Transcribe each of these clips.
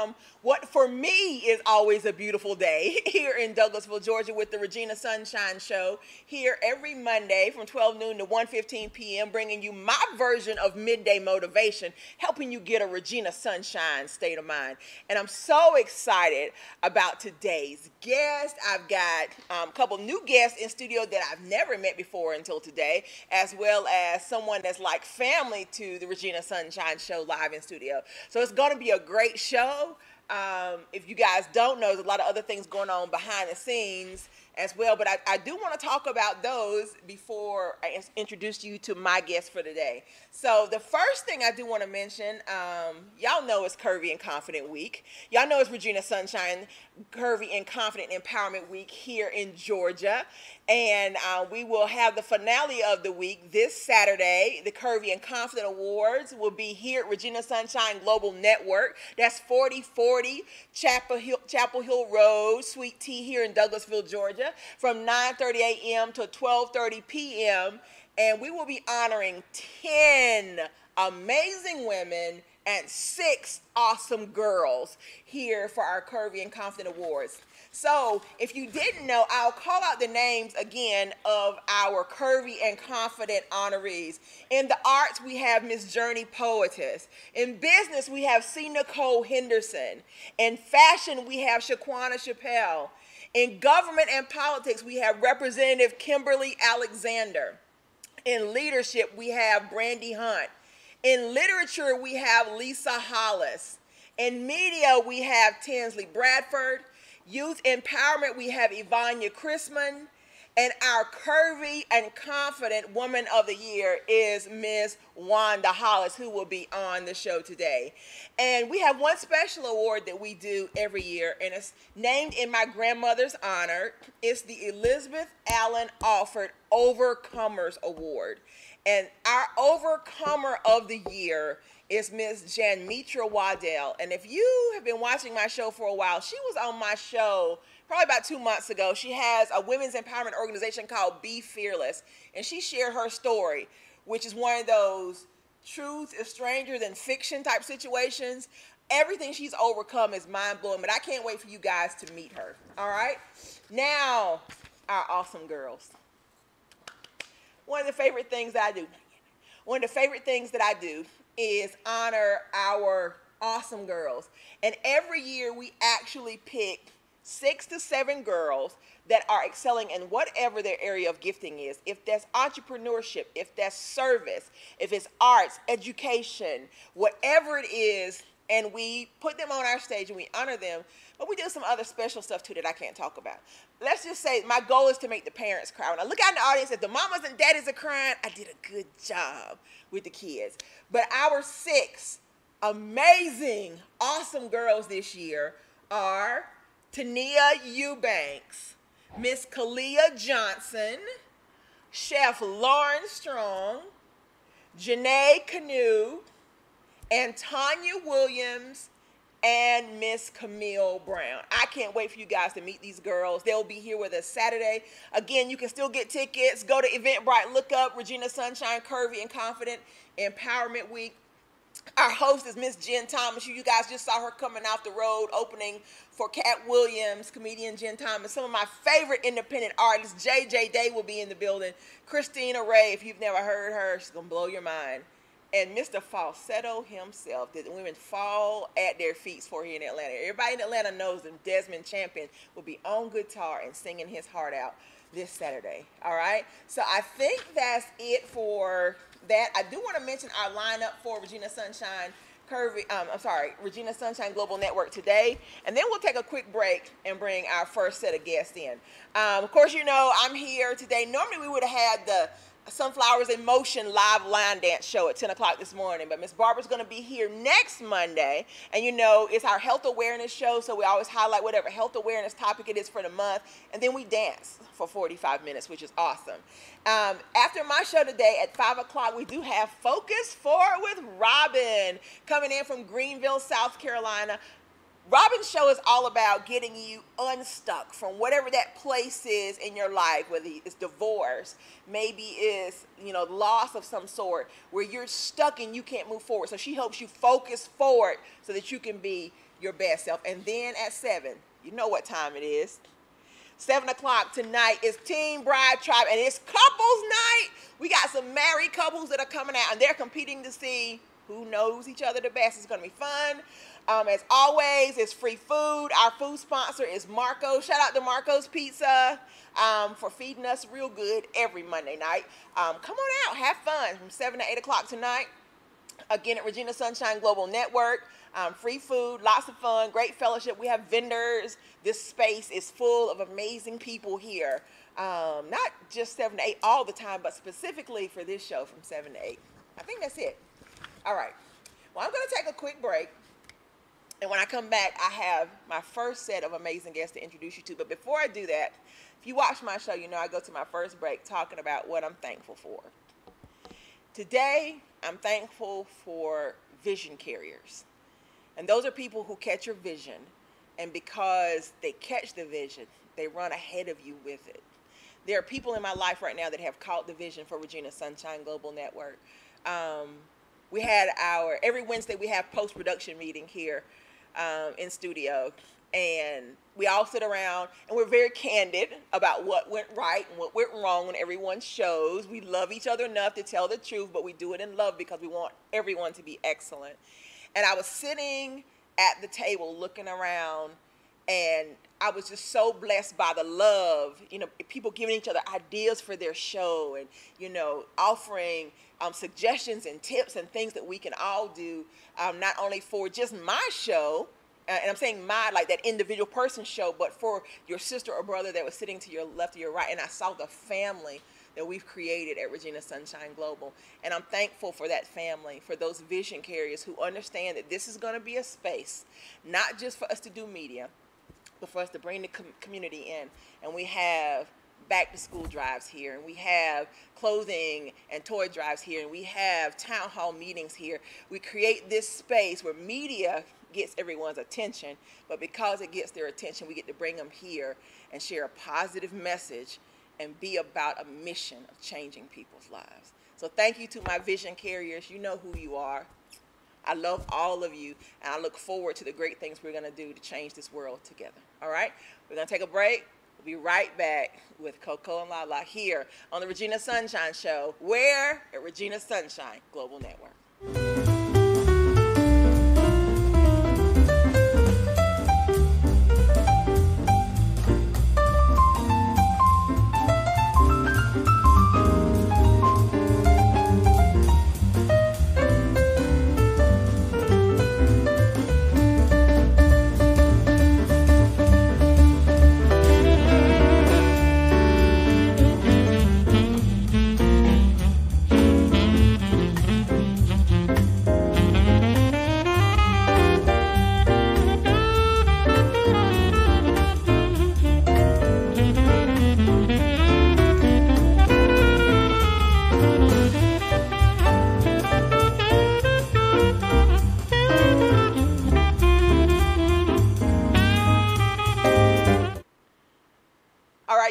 from what for me is always a beautiful day here in Douglasville, Georgia, with the Regina Sunshine Show here every Monday from 12 noon to 1:15 p.m., bringing you my version of midday motivation, helping you get a Regina Sunshine state of mind. And I'm so excited about today's guest. I've got a couple new guests in studio that I've never met before until today, as well as someone that's like family to the Regina Sunshine Show live in studio. So it's going to be a great show. If you guys don't know, there's a lot of other things going on behind the scenes as well, but I do want to talk about those before I introduce you to my guest for today. So the first thing I do want to mention, y'all know it's Curvy and Confident Week. Y'all know it's Regina Sunshine Curvy and Confident Empowerment Week here in Georgia. And we will have the finale of the week this Saturday. The Curvy and Confident Awards will be here at Regina Sunshine Global Network. That's 4040 Chapel Hill Road, Suite T here in Douglasville, Georgia, from 9:30 a.m. to 12:30 p.m. And we will be honoring 10 amazing women and 6 awesome girls here for our Curvy and Confident Awards. So if you didn't know, I'll call out the names again of our Curvy and Confident honorees. In the arts, we have Miss Journey Poetess. In business, we have C. Nicole Henderson. In fashion, we have Shaquana Chappelle. In government and politics, we have Representative Kimberly Alexander. In leadership, we have Brandy Hunt. In literature, we have Lisa Hollis. In media, we have Tinsley Bradford. Youth empowerment, we have Ivania Chrisman. And our Curvy and Confident Woman of the Year is Miss Wanda Hollis, who will be on the show today. And we have one special award that we do every year, and it's named in my grandmother's honor. It's the Elizabeth Allen Alford Overcomers Award. And our Overcomer of the Year is Miss Janmitra Waddell. And if you have been watching my show for a while, she was on my show probably about 2 months ago. She has a women's empowerment organization called Be Fearless, and she shared her story, which is one of those truth is stranger than fiction type situations. Everything she's overcome is mind-blowing, but I can't wait for you guys to meet her. All right? Now, our awesome girls. One of the favorite things that I do is honor our awesome girls. And every year we actually pick 6 to 7 girls that are excelling in whatever their area of gifting is. If that's entrepreneurship, if that's service, if it's arts, education, whatever it is, and we put them on our stage and we honor them, but we do some other special stuff too that I can't talk about. Let's just say my goal is to make the parents cry. When I look out in the audience, if the mamas and daddies are crying, I did a good job with the kids. But our 6 amazing, awesome girls this year are Tania Eubanks, Miss Kalia Johnson, Chef Lauren Strong, Janae Canoe, and Tanya Williams, and Miss Camille Brown. I can't wait for you guys to meet these girls. They'll be here with us Saturday. Again, you can still get tickets. Go to Eventbrite, look up Regina Sunshine Curvy and Confident Empowerment Week. Our host is Miss Jen Thomas. You guys just saw her coming off the road, opening for Cat Williams, comedian Jen Thomas. Some of my favorite independent artists. JJ Day will be in the building. Christina Ray, if you've never heard her, she's going to blow your mind. And Mr. Falsetto himself, that the women fall at their feet for here in Atlanta. Everybody in Atlanta knows that Desmond Champion will be on guitar and singing his heart out this Saturday. All right? So I think that's it for that. I do want to mention our lineup for Regina Sunshine Regina Sunshine Global Network today. And then we'll take a quick break and bring our first set of guests in. Of course, you know, I'm here today. Normally we would have had the Sunflowers in Motion live line dance show at 10 o'clock this morning, but Miss Barbara's going to be here next Monday, and you know it's our health awareness show, so we always highlight whatever health awareness topic it is for the month, and then we dance for 45 minutes, which is awesome. After my show today at 5 o'clock, we do have Focus Forward with Robin coming in from Greenville, South Carolina. Robin's show is all about getting you unstuck from whatever that place is in your life, whether it's divorce, maybe it's, you know, loss of some sort, where you're stuck and you can't move forward. So she helps you focus forward so that you can be your best self. And then at 7, you know what time it is. 7 o'clock tonight is Team Bride Tribe, and it's couples night. We got some married couples that are coming out, and they're competing to see who knows each other the best. It's going to be fun. As always, it's free food. Our food sponsor is Marco's. Shout out to Marco's Pizza for feeding us real good every Monday night. Come on out, have fun from 7 to 8 o'clock tonight. Again, at Regina Sunshine Global Network. Free food, lots of fun, great fellowship. We have vendors. This space is full of amazing people here. Not just 7 to 8 all the time, but specifically for this show from 7 to 8. I think that's it. All right. Well, I'm going to take a quick break. And when I come back, I have my first set of amazing guests to introduce you to. But before I do that, if you watch my show, you know I go to my first break talking about what I'm thankful for. Today, I'm thankful for vision carriers. And those are people who catch your vision. And because they catch the vision, they run ahead of you with it. There are people in my life right now that have caught the vision for Regina Sunshine Global Network. We had every Wednesday we have post-production meeting here in studio, and we all sit around and we're very candid about what went right and what went wrong on everyone's shows. We love each other enough to tell the truth, but we do it in love because we want everyone to be excellent. And I was sitting at the table looking around, and I was just so blessed by the love, you know, people giving each other ideas for their show and, you know, offering suggestions and tips and things that we can all do, not only for just my show, and I'm saying my, like that individual person show, but for your sister or brother that was sitting to your left or your right. And I saw the family that we've created at Regina Sunshine Global. And I'm thankful for that family, for those vision carriers who understand that this is going to be a space, not just for us to do media, but for us to bring the community in. And we have back to school drives here, and we have clothing and toy drives here, and we have town hall meetings here. We create this space where media gets everyone's attention, but because it gets their attention, we get to bring them here and share a positive message and be about a mission of changing people's lives. So thank you to my vision carriers. You know who you are. I love all of you, and I look forward to the great things we're going to do to change this world together. All right? We're going to take a break. We'll be right back with Coco and Lala here on the Regina Sunshine Show, where at Regina Sunshine Global Network.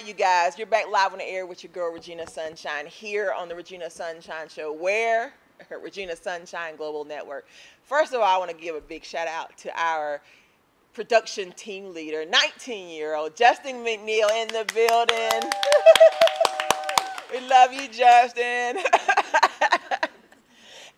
You guys, you're back live on the air with your girl Regina Sunshine here on the Regina Sunshine Show, where Regina Sunshine Global Network. First of all, I want to give a big shout out to our production team leader, 19-year-old Justin McNeil in the building. We love you, Justin.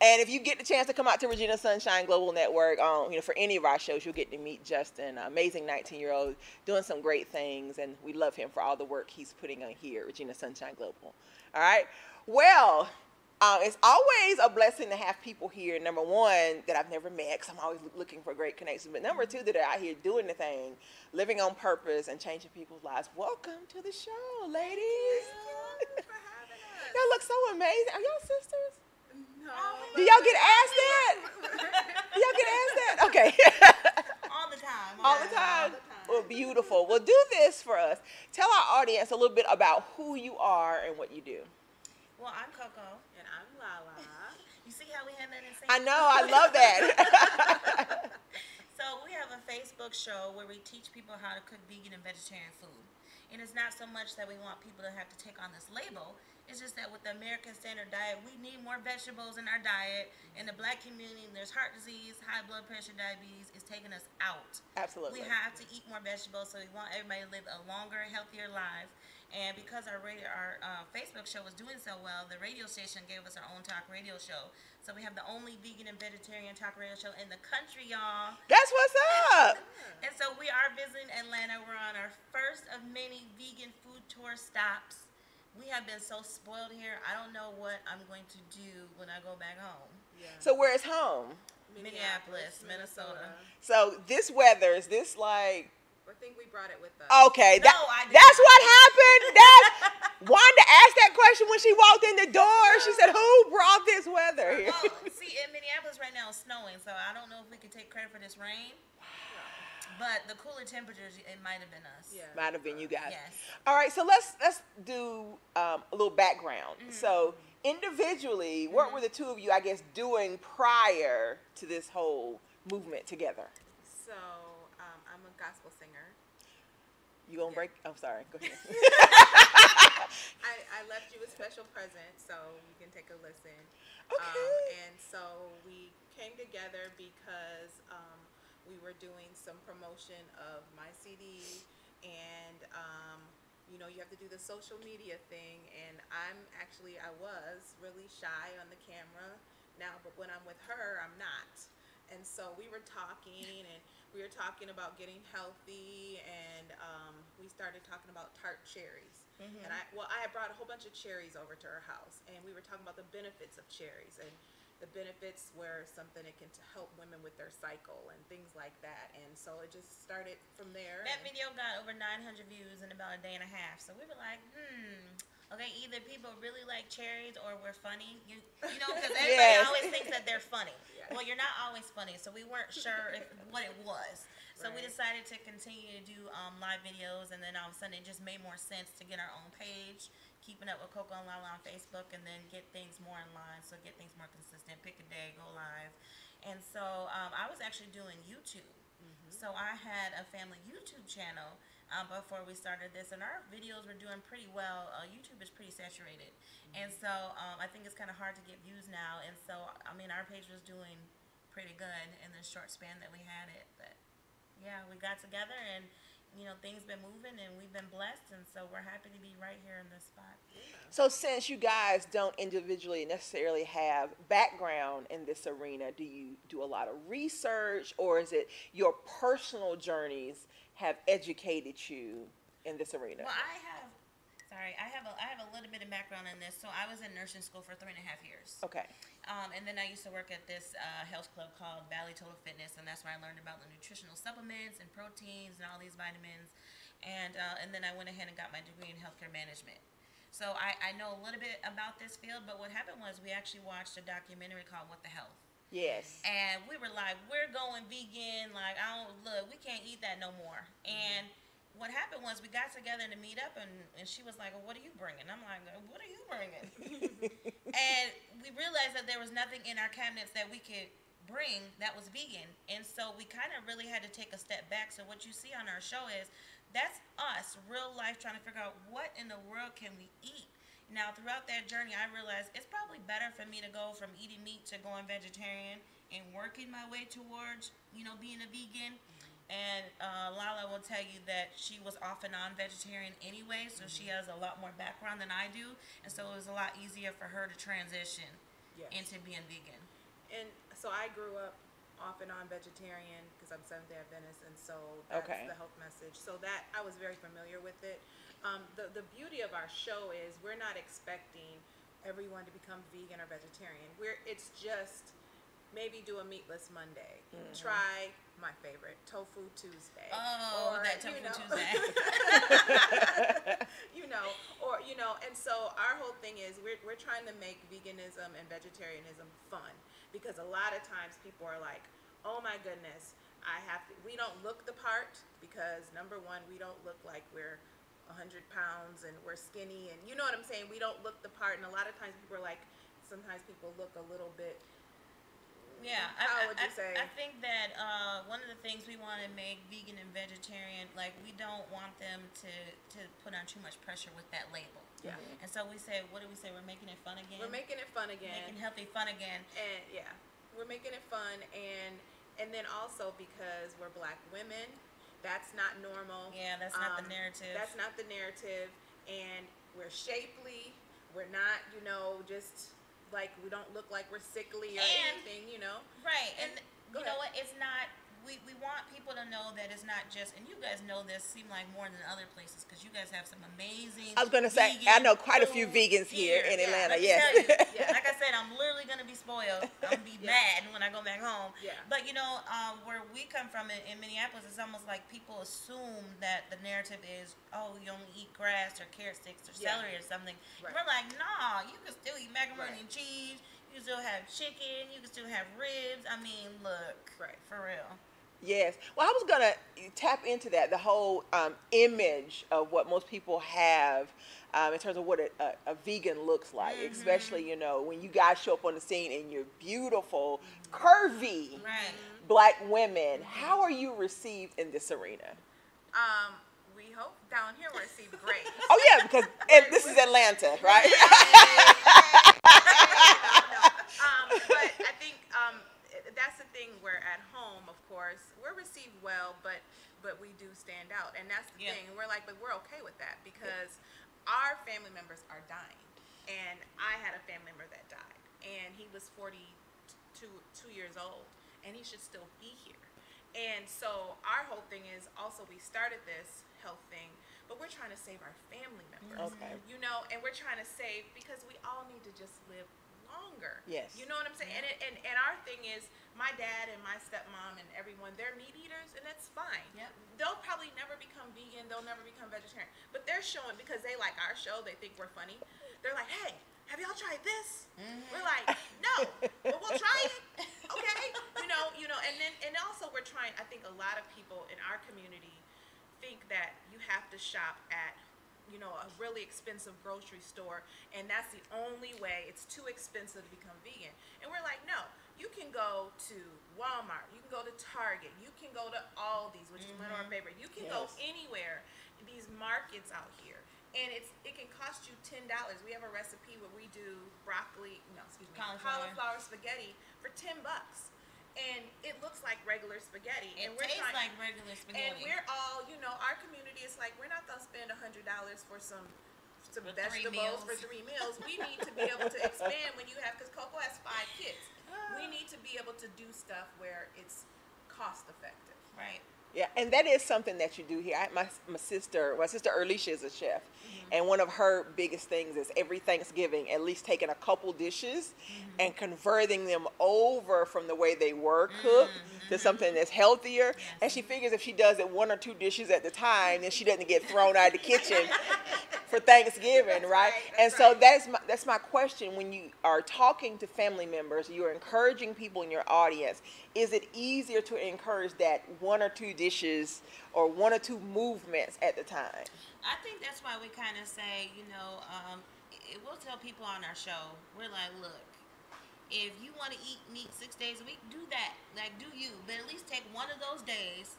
And if you get the chance to come out to Regina Sunshine Global Network, you know, for any of our shows, you'll get to meet Justin, amazing 19-year-old, doing some great things, and we love him for all the work he's putting on here at Regina Sunshine Global. All right. Well, it's always a blessing to have people here. Number one, that I've never met, because I'm always looking for great connections. But number two, that are out here doing the thing, living on purpose, and changing people's lives. Welcome to the show, ladies. Thank you for having us. Y'all look so amazing. Are y'all sisters? No. Do y'all get asked that? Do y'all get asked that? Okay. All the time. All the time? Well, beautiful. Well, do this for us. Tell our audience a little bit about who you are and what you do. Well, I'm Coco. And I'm Lala. You see how we have that in sync? I know. I love that. So we have a Facebook Facebook show where we teach people how to cook vegan and vegetarian food. And it's not so much that we want people to have to take on this label. It's just that with the American Standard Diet, we need more vegetables in our diet. In the black community, there's heart disease, high blood pressure, diabetes. It's taking us out. Absolutely. We have to eat more vegetables, so we want everybody to live a longer, healthier life. And because our Facebook show was doing so well, the radio station gave us our own talk radio show. So we have the only vegan and vegetarian talk radio show in the country, y'all. That's what's up. And so we are visiting Atlanta. We're on our first of many vegan food tour stops. We have been so spoiled here. I don't know what I'm going to do when I go back home. Yeah. So where's home? Minneapolis, Minnesota. So this weather, is this like... I think we brought it with us. Okay, No, I did that's not. what happened. Wanda asked that question when she walked in the door. She said, "Who brought this weather here?" Well, see, in Minneapolis right now it's snowing, so I don't know if we can take credit for this rain. But the cooler temperatures, it might have been us. Yeah. Might have been you guys. Yes. All right, so let's do a little background. So individually, what were the two of you, I guess, doing prior to this whole movement together? So I'm a gospel singer. You gonna break? I'm sorry. Go ahead. I left you a special present, so you can take a listen. Okay. And so we came together because we were doing some promotion of my CD, and you have to do the social media thing. And I was really shy on the camera now, but when I'm with her, I'm not. And so we were talking, and we were talking about getting healthy, and we started talking about tart cherries. And I had brought a whole bunch of cherries over to her house, and we were talking about the benefits of cherries, and the benefits were something that can help women with their cycle and things like that. And so it just started from there. That video got over 900 views in about a day and a half. So we were like, okay, either people really like cherries or we're funny. You know, because everybody always thinks that they're funny. Yeah. Well, you're not always funny, so we weren't sure what it was. So we decided to continue to do live videos, and then all of a sudden it just made more sense to get our own page, keeping up with Coco and Lala on Facebook, and then get things more in line, so get things more consistent, pick a day, go live. And so I was actually doing YouTube. So I had a family YouTube channel before we started this, and our videos were doing pretty well. YouTube is pretty saturated. And so I think it's kind of hard to get views now. And so, I mean, our page was doing pretty good in the short span that we had it. But yeah, we got together, and things been moving, and we've been blessed, and so we're happy to be right here in this spot. So since you guys don't individually necessarily have background in this arena, do you do a lot of research, or is it your personal journeys have educated you in this arena? Well, I have a little bit of background in this. So I was in nursing school for 3.5 years. Okay. And then I used to work at this health club called Valley Total Fitness, and that's where I learned about the nutritional supplements and proteins and all these vitamins. And then I went ahead and got my degree in healthcare management. So I know a little bit about this field, but what happened was we actually watched a documentary called What the Health. Yes. And we were like, we're going vegan. Like, we can't eat that no more. And what happened was we got together to meet up, and she was like, well, what are you bringing? I'm like, what are you bringing? And we realized that there was nothing in our cabinets that we could bring that was vegan. And so we kind of really had to take a step back. So what you see on our show is that's us, real life, trying to figure out what in the world can we eat. Now, throughout that journey, I realized it's probably better for me to go from eating meat to going vegetarian and working my way towards, being a vegan. And Lala will tell you that she was off and on vegetarian anyway, so she has a lot more background than I do, and so it was a lot easier for her to transition into being vegan. And so I grew up off and on vegetarian because I'm Seventh-day Adventist, and so that's the health message. So that I was very familiar with it. The beauty of our show is we're not expecting everyone to become vegan or vegetarian. It's just maybe do a meatless Monday. Try my favorite, Tofu Tuesday. Oh, that Tofu Tuesday. And so our whole thing is we're trying to make veganism and vegetarianism fun, because a lot of times people are like, oh my goodness, we don't look the part, because number one, we don't look like we're 100 pounds and we're skinny, and you know what I'm saying? We don't look the part, and a lot of times people are like, sometimes people look a little bit. Yeah, How would you say? I think that one of the things things we want to make vegan and vegetarian, like we don't want them to put on too much pressure with that label. Yeah. And so we say, what do we say? We're making it fun again. We're making it fun again. Making healthy fun again. And yeah, we're making it fun, and then also because we're Black women, that's not normal. Yeah, that's not the narrative. That's not the narrative, and we're shapely. We're not, just like we don't look like we're sickly or anything, Right, and you know ahead. what? It's not. We want people to know that it's not just, and you guys know this, seem like more than other places because you guys have some amazing. I was going to say, I know quite a few vegans here in Atlanta. Yes. Like I said, I'm literally going to be spoiled. I'm going to be mad when I go back home. Yeah. But where we come from in Minneapolis, it's almost like people assume that the narrative is, oh, you only eat grass or carrot sticks or celery or something. Right. We're like, nah, you can still eat macaroni and cheese. You can still have chicken. You can still have ribs. I mean, look, for real. Yes. Well, I was going to tap into that, the whole image of what most people have in terms of what a vegan looks like, especially, when you guys show up on the scene and you're beautiful, curvy Black women. How are you received in this arena? We hope down here we're received great. Oh, yeah, because this is Atlanta, right? But I think that's the thing, where at home, of course, we're received well, but we do stand out, and that's the thing. And we're like, but we're okay with that because our family members are dying, and I had a family member that died, and he was 42 years old, and he should still be here. And so our whole thing is also, we started this health thing, but we're trying to save our family members, and we're trying to save, because we all need to just live longer. Yes. You know what I'm saying? And our thing is, my dad and my stepmom and everyone, they're meat eaters, and that's fine. Yep. They'll probably never become vegan. They'll never become vegetarian. But they're showing, because they like our show, they think we're funny. They're like, hey, have y'all tried this? We're like, no, but we'll try it. Okay. And also we're trying, I think a lot of people in our community think that you have to shop at a really expensive grocery store, and that's the only way. It's too expensive to become vegan. And we're like, no, you can go to Walmart, you can go to Target, you can go to Aldi's, which is one of our favorite. You can go anywhere, these markets out here, and it can cost you $10. We have a recipe where we do cauliflower spaghetti for $10. And it looks like regular spaghetti. It tastes like regular spaghetti. And we're all, our community is like, we're not going to spend $100 for some vegetables for 3 meals. We need to be able to expand when you have, because Coco has 5 kids. We need to be able to do stuff where it's cost effective. Right. Yeah, and that is something that you do here. My sister Erlisha is a chef, and one of her biggest things is every Thanksgiving, at least taking a couple dishes and converting them over from the way they were cooked to something that's healthier. And she figures if she does it 1 or 2 dishes at the time, then she doesn't get thrown out of the kitchen for Thanksgiving, right? And so that's my question. When you are talking to family members, you're encouraging people in your audience, is it easier to encourage that 1 or 2 dishes or 1 or 2 movements at the time? I think that's why we kind of say, we'll tell people on our show, we're like, look, if you want to eat meat 6 days a week, do that. Like, do you. But at least take one of those days,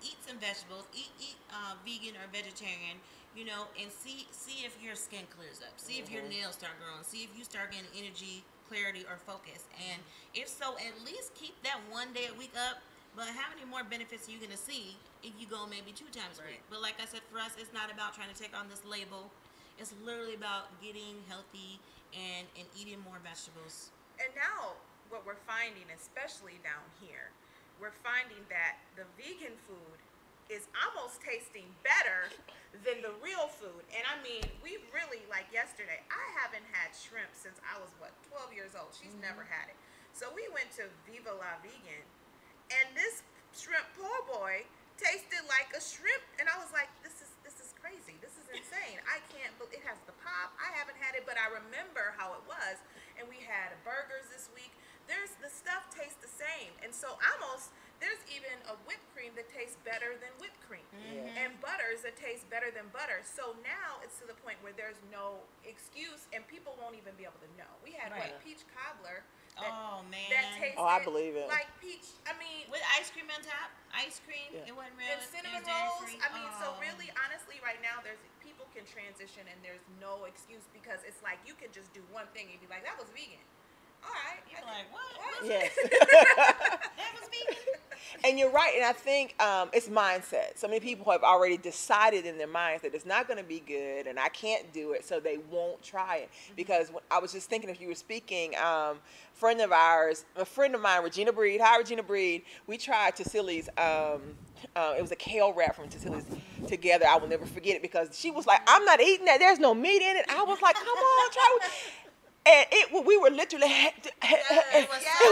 eat some vegetables, eat vegan or vegetarian, and see if your skin clears up. See if your nails start growing. See if you start getting energy, clarity, or focus. And if so, at least keep that 1 day a week up. But how many more benefits are you going to see if you go maybe 2 times a week? But like I said, for us, it's not about trying to take on this label. It's literally about getting healthy and eating more vegetables. And now what we're finding, especially down here, we're finding that the vegan food is almost tasting better than the real food. And I mean, we really, like yesterday, I haven't had shrimp since I was, 12 years old. She's never had it. So we went to Viva La Vegan, and this shrimp po' boy tasted like a shrimp, and I was like, this is crazy. This is insane. I can't believe it has the pop. I haven't had it, but I remember how it was. And we had burgers this week. The stuff tastes the same, and so there's even a whipped cream that tastes better than whipped cream, and butters that taste better than butter. So now it's to the point where there's no excuse, and people won't even be able to know. We had peach cobbler. That tasted I believe it. Like peach. I mean, with ice cream on top. ice cream, it wasn't real. And cinnamon rolls. I mean, so really, honestly, right now, people can transition, and there's no excuse because it's like you can just do one thing and be like, that was vegan. All right. You're like, what? Yes. That was vegan. And you're right, and I think it's mindset. So many people have already decided in their minds that it's not going to be good, and I can't do it, so they won't try it. Because when, I was just thinking, if you were speaking, a friend of mine, Regina Breed. Hi, Regina Breed. We tried Tassili's. It was a kale wrap from Tassili's together. I will never forget it because she was like, "I'm not eating that. There's no meat in it." I was like, "Come on, try it." And we were literally, it was so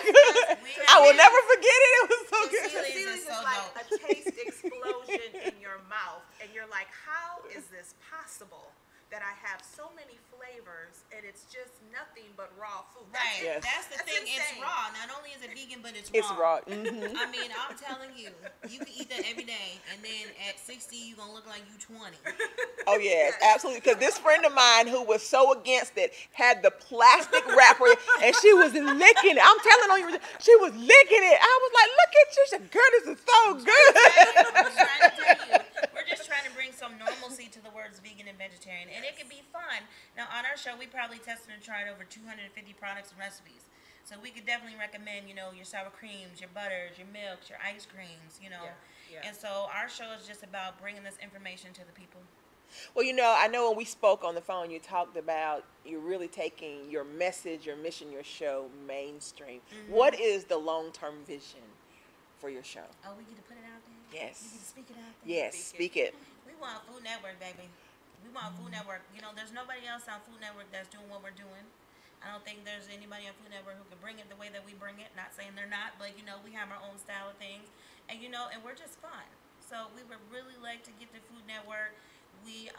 good. I will never forget it. It was so good. Tassili's is like a taste explosion in your mouth. And you're like, how is this possible that I have so many flavors and it's just nothing but raw food? Right. Yes. That's the thing. Insane. It's raw. Not only is it vegan, but it's raw. It's raw. Mm-hmm. I mean, I'm telling you, you can eat that every day, and then at 60, you're going to look like you 20. Oh, yes, absolutely. Because this friend of mine who was so against it had the plastic wrapper, and she was licking it. I'm telling on you, she was licking it. I was like, look at you. She said, girl, this is so good. I'm trying to tell you. We're just trying to bring some normalcy to the words vegan and vegetarian, and it can be fun. Now, on our show, we probably tested and tried over 250 products and recipes. So we could definitely recommend, your sour creams, your butters, your milks, your ice creams, And so our show is just about bringing this information to the people. Well, I know when we spoke on the phone, you talked about you're really taking your message, your mission, your show mainstream. Mm-hmm. What is the long-term vision for your show? Oh, we get to put it out there? Yes. We get to speak it out there? Yes, speak it. We want Food Network, baby. We want Food Network. There's nobody else on Food Network that's doing what we're doing. I don't think there's anybody on Food Network who can bring it the way that we bring it. Not saying they're not, but we have our own style of things, and and we're just fun. So we would really like to get the Food Network. We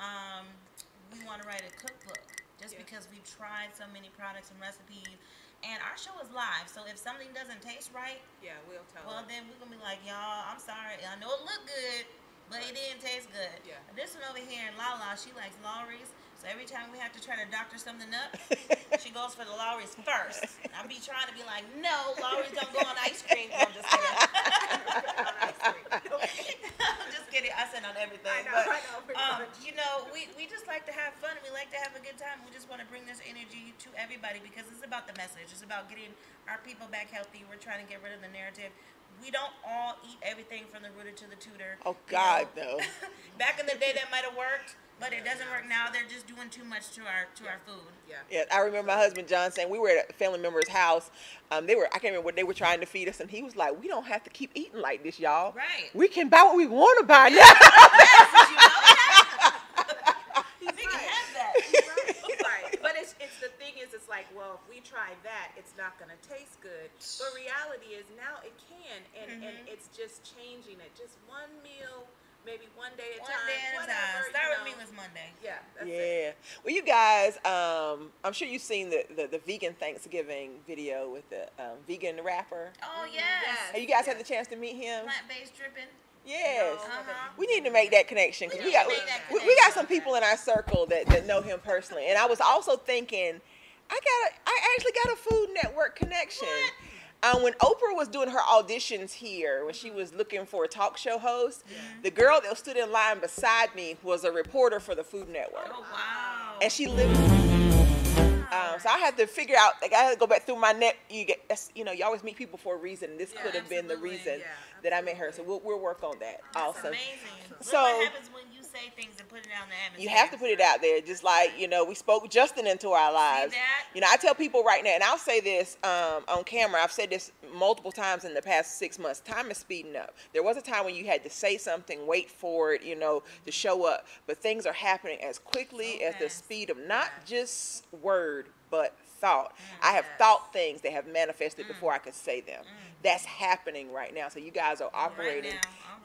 want to write a cookbook just because we've tried so many products and recipes, and our show is live. So if something doesn't taste right, we'll tell. Well, then we're gonna be like, y'all, I'm sorry. I know it looked good, but it didn't taste good. Yeah. This one over here in Lala, she likes Lawry's. So every time we have to try to doctor something up, she goes for the Lawry's first. I be trying to be like, no, Lawry's don't go on ice cream. No, I'm just kidding. I'm just kidding. I said on everything. I know, we just like to have fun. We like to have a good time. We just want to bring this energy to everybody because it's about the message. It's about getting our people back healthy. We're trying to get rid of the narrative. We don't all eat everything from the rooter to the tutor. Oh, God, no. Back in the day, that might have worked. But it doesn't work now. They're just doing too much to our food. Yeah. I remember my husband John saying we were at a family member's house. I can't remember what they were trying to feed us, and he was like, "We don't have to keep eating like this, y'all. Right. We can buy what we want to buy now." Yes, you know that. We can have that. Right. But it's the thing is, it's like, well, if we try that, it's not going to taste good. But reality is now it can, and it's just changing it. Just one meal. Maybe one day at a time. Whatever. Start with Meatless Monday. Yeah, that's it. Well, you guys, I'm sure you've seen the vegan Thanksgiving video with the vegan rapper. Oh, yes. Have you guys had the chance to meet him? Plant-based dripping. Yes. No. We need to make that connection. Cause we got some people in our circle that know him personally. And I was also thinking, I actually got a Food Network connection. What? When Oprah was doing her auditions here, when she was looking for a talk show host, the girl that stood in line beside me was a reporter for the Food Network. Oh, wow. And she lived. So I had to figure out. I had to go back through my net. You always meet people for a reason. This could have been the reason that I met her. So we'll work on that. That's also. Amazing. So what happens when you say things and put it out in the atmosphere? You have to put it out there, just like we spoke Justin into our lives. See that? I tell people right now, and I'll say this on camera. I've said this multiple times in the past 6 months. Time is speeding up. There was a time when you had to say something, wait for it, to show up. But things are happening as quickly as the speed of not just word, but thought. I have thought things that have manifested before I could say them. That's happening right now. So you guys are operating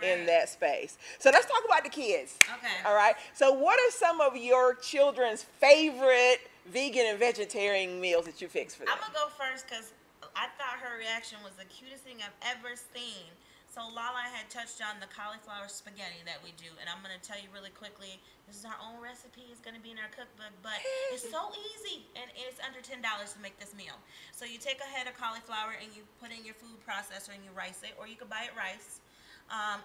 in that space. So let's talk about the kids. Okay. All right. So what are some of your children's favorite vegan and vegetarian meals that you fix for them? I'm going to go first because I thought her reaction was the cutest thing I've ever seen. So Lala had touched on the cauliflower spaghetti that we do, and I'm going to tell you really quickly. This is our own recipe. It's going to be in our cookbook, but it's so easy, and it's under $10 to make this meal. So you take a head of cauliflower and you put in your food processor and you rice it, or you could buy it rice.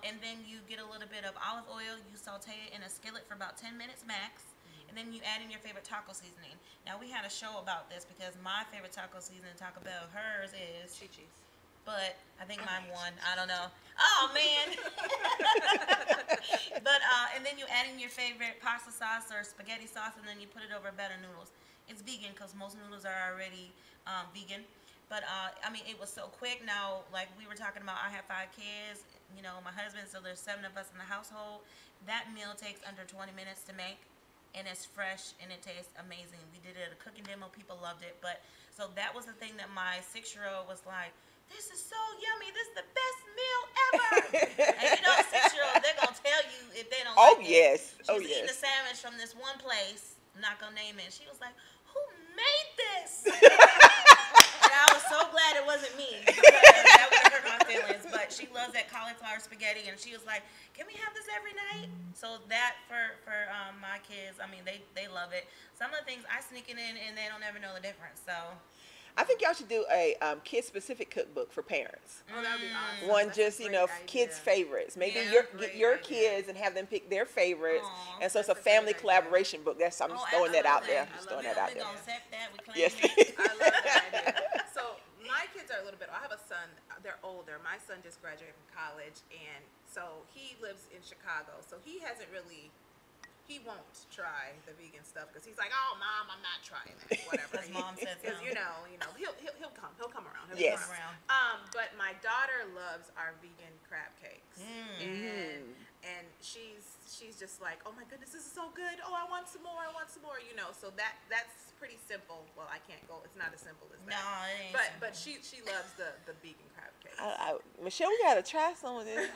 And then you get a little bit of olive oil. You saute it in a skillet for about 10 minutes max. And then you add in your favorite taco seasoning. Now, we had a show about this because my favorite taco seasoning, Taco Bell, hers is Chi-Chi's. But I think mine won. I don't know. Oh, man. But, and then you add in your favorite pasta sauce or spaghetti sauce, and then you put it over better noodles. It's vegan because most noodles are already vegan. But, I mean, it was so quick. Now, like we were talking about, I have 5 kids, you know, my husband, so there's 7 of us in the household. That meal takes under 20 minutes to make. And it's fresh and it tastes amazing. We did it at a cooking demo. People loved it. But so that was the thing that my 6-year-old was like, this is so yummy. This is the best meal ever. And you know, 6-year-old, they're going to tell you if they don't like it. She was eating a sandwich from this one place. I'm not going to name it. She was like, who made this? And I was so glad it wasn't me. Because that would have hurt my feelings. But she loves that cauliflower spaghetti. And she was like, can we have this every night? So that for my kids, I mean, they love it. Some of the things I sneak it in and they don't ever know the difference. So I think y'all should do a kid-specific cookbook for parents. Oh, that would be awesome. One That's just, a you great know, idea. kids' favorites. Maybe Great your idea. kids and have them pick their favorites. Aw. And so it's a That's a great family idea. collaboration book. I'm just throwing that out there. I Just love throwing it. that out We're there. going to accept that. We claim Yes. it. I love that idea. So my kids are a little bit. I have a son. They're older. My son just graduated from college, and so he lives in Chicago. So he hasn't really. He won't try the vegan stuff because he's like, "Oh, mom, I'm not trying that." Whatever. His mom says Because no. you know, he'll come. He'll come around. He'll Yes. come around. But my daughter loves our vegan crab cakes, and she's just like, "Oh my goodness, this is so good! Oh, I want some more! I want some more!" You know, so that's pretty simple. Well, I can't go. It's not as simple as that. No, it ain't But simple. she loves the vegan crab cakes. Michelle, we gotta try some of this.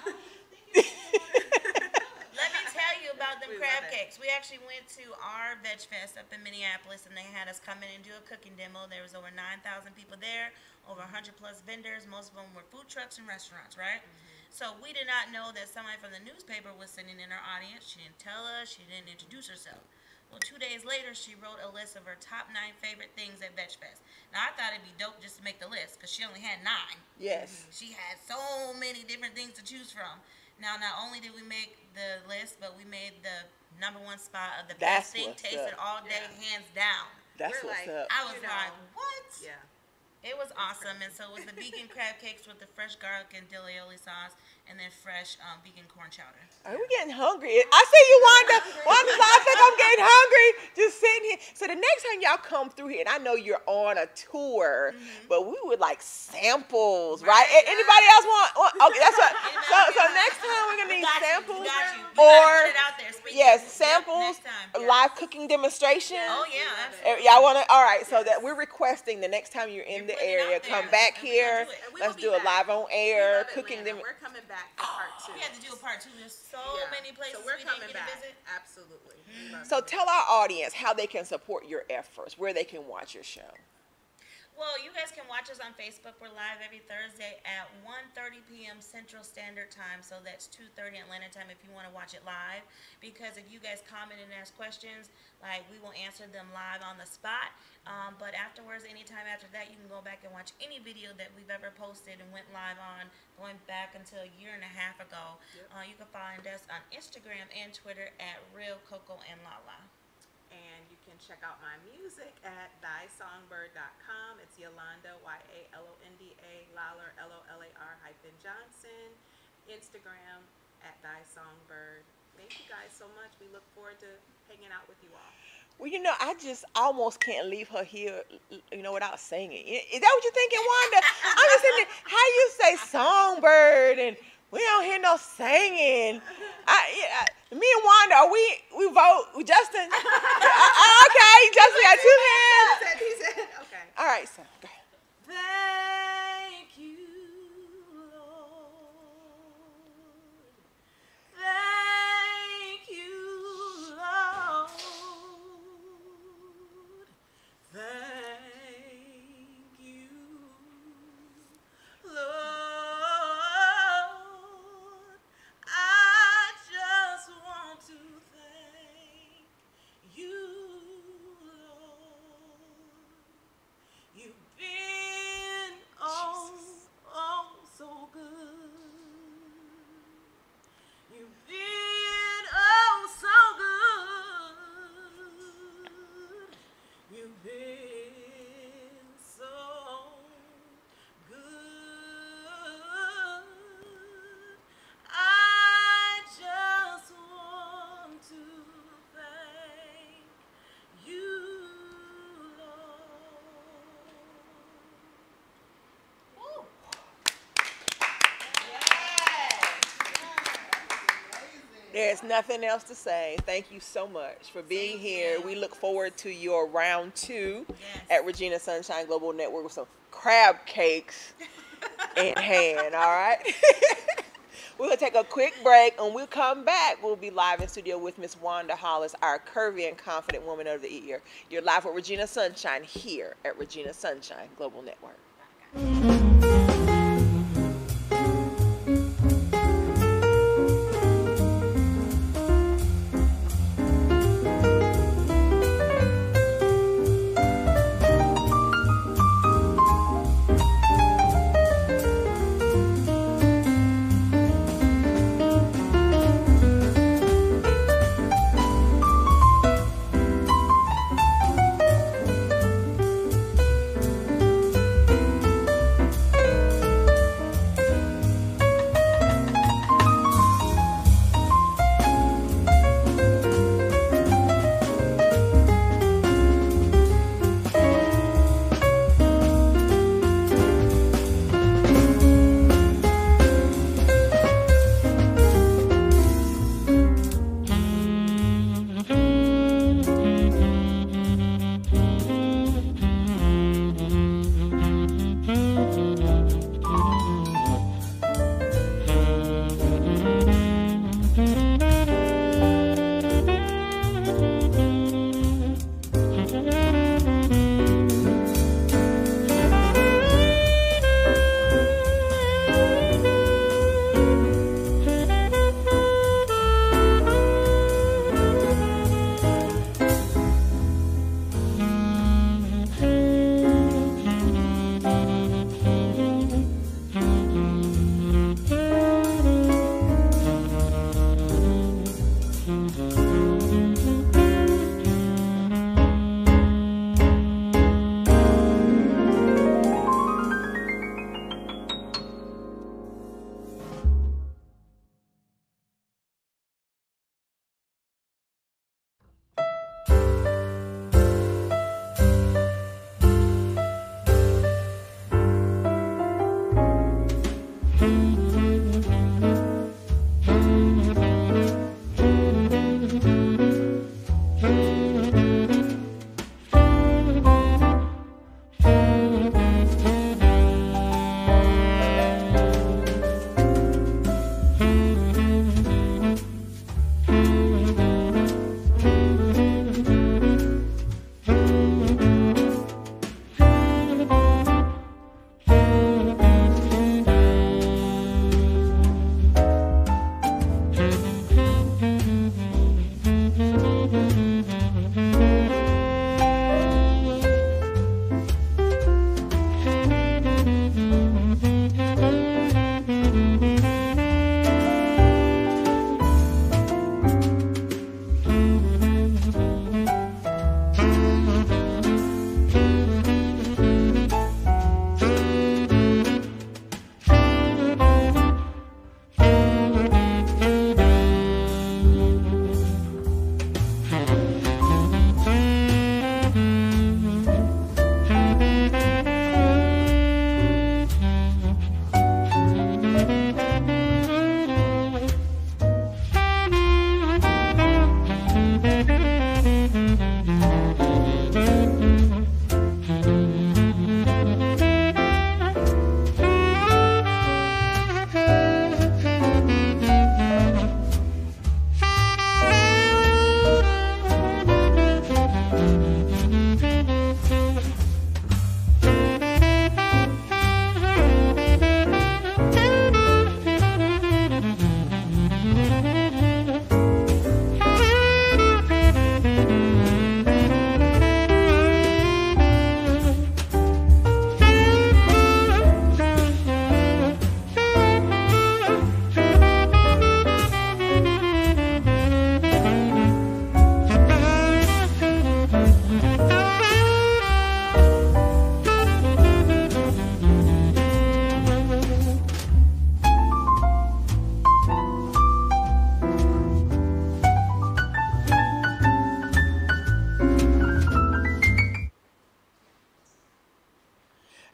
Let me tell you about them We crab love it. cakes. We actually went to our Veg Fest up in Minneapolis, and they had us come in and do a cooking demo. There was over 9,000 people there, over 100 plus vendors. Most of them were food trucks and restaurants, right? So we did not know that somebody from the newspaper was sitting in our audience. She didn't tell us. She didn't introduce herself. Well, 2 days later, she wrote a list of her top 9 favorite things at Veg Fest. Now, I thought it'd be dope just to make the list because she only had 9. Yes. She had so many different things to choose from. Now, not only did we make the list, but we made the #1 spot of the That's best thing what's tasted up. all day, hands down. That's We're what's like, up. I was You like, know, what? Yeah. It was awesome. And so it was the vegan crab cakes with the fresh garlic and dill aioli sauce, and then fresh vegan corn chowder. Are we getting hungry? I see you, Wanda. Wanda's like, I think I'm getting hungry just sitting here. So the next time y'all come through here, and I know you're on a tour, but we would like samples, right? Anybody else want? Okay, that's what. So next time we're gonna need samples, Or put it out there. yes, Yep, samples, next time. a live cooking demonstration. Oh yeah, absolutely. Y'all want to? All right, so that we're requesting the next time you're in the putting it area, out there, come back and we're here. gonna do it. And we Let's will do be a live back. on We air love cooking Atlanta. them. We're coming back for part 2. We had to do a part 2. There's so many places So we're we coming didn't get back. to visit. Absolutely. We love So it. tell our audience how they can support your efforts, where they can watch your show. Well, you guys can watch us on Facebook. We're live every Thursday at 1:30 p.m. Central Standard Time. So that's 2:30 Atlanta time if you want to watch it live. Because if you guys comment and ask questions, like we will answer them live on the spot. But afterwards, anytime after that, you can go back and watch any video that we've ever posted and went live on, going back until a year and a half ago. Yep. You can find us on Instagram and Twitter at Real Coco and Lala. And you can check out my music at thysongbird.com. It's Yolanda, YALONDA, Lawler, LOLAR-Johnson. Instagram at thysongbird. Thank you guys so much. We look forward to hanging out with you all. Well, you know, I just almost can't leave her here, you know, without singing. Is that what you're thinking, Wanda? I'm just thinking, how you say songbird and we don't hear no singing. Me and Wanda, we vote. Justin. Okay, Justin got 2 hands. He said, okay. All right, so go ahead. Thank you, Lord. Thank you, Lord. Thank you, Lord. There's nothing else to say. Thank you so much for being here. We look forward to your round 2 at Regina Sunshine Global Network with some crab cakes in hand, all right? We're going to take a quick break, and we'll come back. We'll be live in studio with Miss Wanda Hollis, our curvy and confident woman of the year. You're live with Regina Sunshine here at Regina Sunshine Global Network.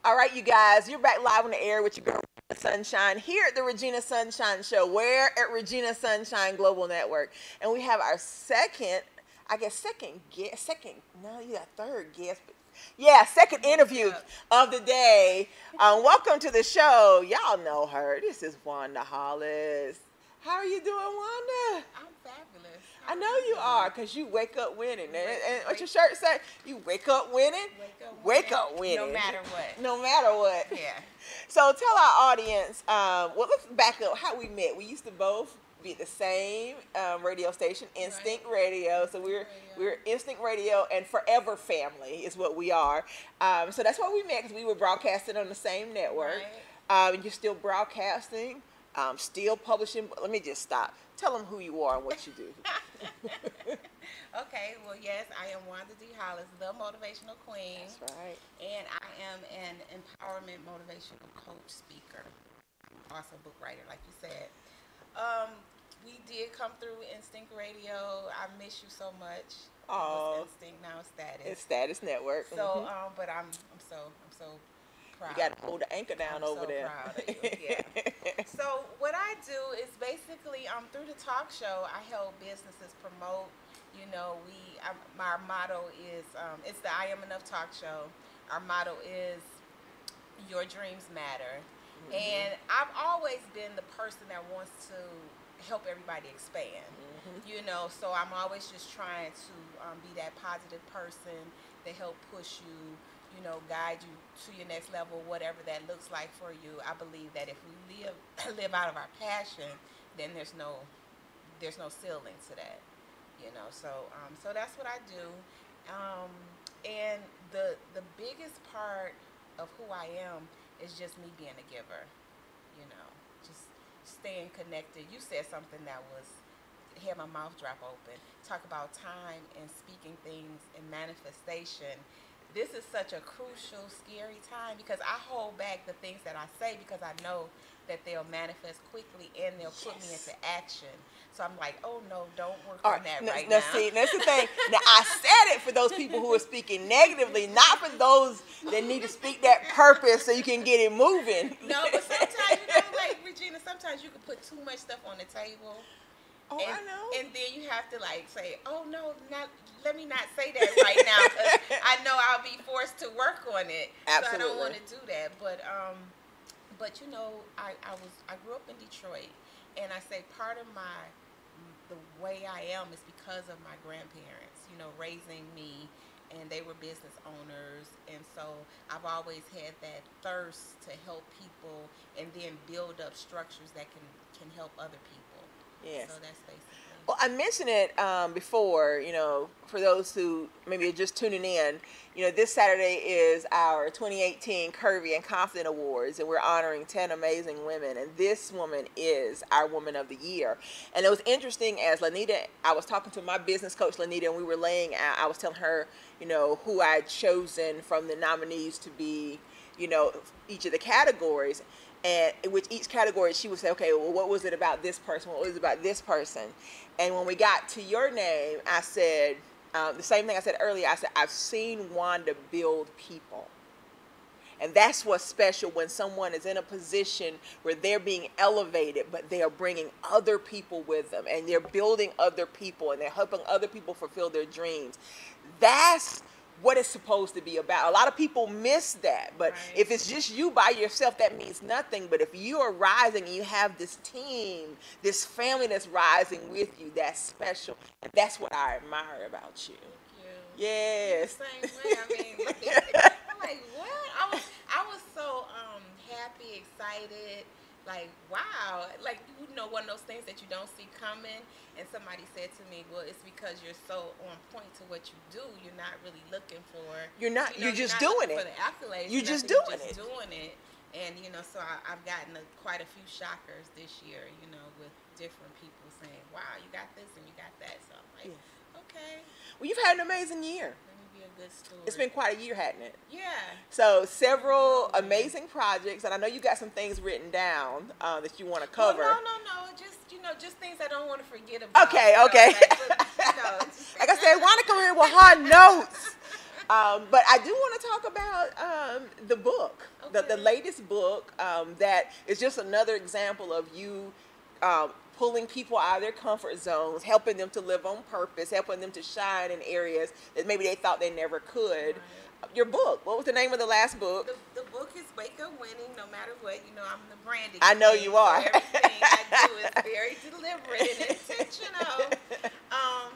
All right, you guys, you're back live on the air with your girl Sunshine here at the Regina Sunshine Show. We're at Regina Sunshine Global Network. And we have our second guest, third guest. Yeah, second interview of the day. Welcome to the show. Y'all know her. This is Wanda Hollis. How are you doing, Wanda? I'm fabulous. I know you are, because you wake up winning. And what your shirt say? You wake up winning? Wake up winning. No matter what. No matter what. Yeah. So tell our audience, well, let's back up how we met. We used to both be at the same radio station, Instinct Radio. So we're Instinct Radio and Forever Family is what we are. So that's why we met, because we were broadcasting on the same network. Right. And you're still broadcasting, still publishing. Let me just stop. Tell them who you are and what you do. Okay, well, yes, I am Wanda D. Hollis, the motivational queen. That's right. And I am an empowerment motivational coach, speaker, also book writer, like you said. We did come through Instinct Radio. I miss you so much. Oh, Instinct, now it's Status. It's Status Network. So, but I'm so proud. You got to hold the anchor down over there. I'm so proud of you. Yeah. So what I do is basically, through the talk show, I help businesses promote. You know, our motto is, it's the I Am Enough talk show. Our motto is, your dreams matter. Mm-hmm. And I've always been the person that wants to help everybody expand. Mm-hmm. You know, so I'm always just trying to be that positive person to help push you, you know, guide you to your next level, whatever that looks like for you. I believe that if we live out of our passion, then there's no ceiling to that. You know, so that's what I do, and the biggest part of who I am is just me being a giver. You know, just staying connected. You said something that had my mouth drop open. Talk about time and speaking things and manifestation. This is such a crucial, scary time, because I hold back the things that I say because I know that they'll manifest quickly and they'll put me into action. So I'm like, oh no, don't work on that right now. See, that's the thing. Now, I said it for those people who are speaking negatively, not for those that need to speak that purpose so you can get it moving. No, but sometimes, you know, like Regina, sometimes you can put too much stuff on the table. Oh, I know. And then you have to like say, oh no, let me not say that right now, because I know I'll be forced to work on it. Absolutely. So I don't want to do that. But you know, I grew up in Detroit, and I say part of the way I am is because of my grandparents, you know, raising me, and they were business owners, and so I've always had that thirst to help people and then build up structures that can help other people. Yes. So that's basically. Well, I mentioned it before, you know, for those who maybe are just tuning in, you know, this Saturday is our 2018 Curvy and Confident Awards, and we're honoring 10 amazing women, and this woman is our Woman of the Year. And it was interesting, as Lanita, I was talking to my business coach, Lanita, and we were laying out, I was telling her, you know, who I had chosen from the nominees to be, you know, each of the categories. And with each category, she would say, okay, well, what was it about this person? What was it about this person? And when we got to your name, I said, the same thing I said earlier. I said, I've seen Wanda build people. And that's what's special when someone is in a position where they're being elevated, but they are bringing other people with them, and they're building other people, and they're helping other people fulfill their dreams. That's what it's supposed to be about. A lot of people miss that, but right. If it's just you by yourself, that means nothing. But if you are rising and you have this team, this family that's rising with you, that's special. And that's what I admire about you. Thank you. Yes. The same way. I mean, I'm like, what? I was so happy, excited. Like, wow, like, you know, one of those things that you don't see coming, and somebody said to me, well, it's because you're so on point to what you do, you're not really looking for, you're just doing it. For the accolades. You're just doing it. And, you know, so I've gotten quite a few shockers this year, you know, with different people saying, wow, you got this and you got that. So I'm like, okay. Well, you've had an amazing year. Good story. It's been quite a year, hasn't it? Yeah. So several amazing projects, and I know you got some things written down that you want to cover. Well, no, just things I don't want to forget about. Okay. Like, like I said, Wanda come here with hard notes. But I do want to talk about the book, Okay. the latest book that is just another example of you pulling people out of their comfort zones, helping them to live on purpose, helping them to shine in areas that maybe they thought they never could. Right. Your book, what was the name of the last book? The book is Wake Up Winning, no matter what. You know, I'm the branding. I know queen, you are. So everything I do is very deliberate and intentional.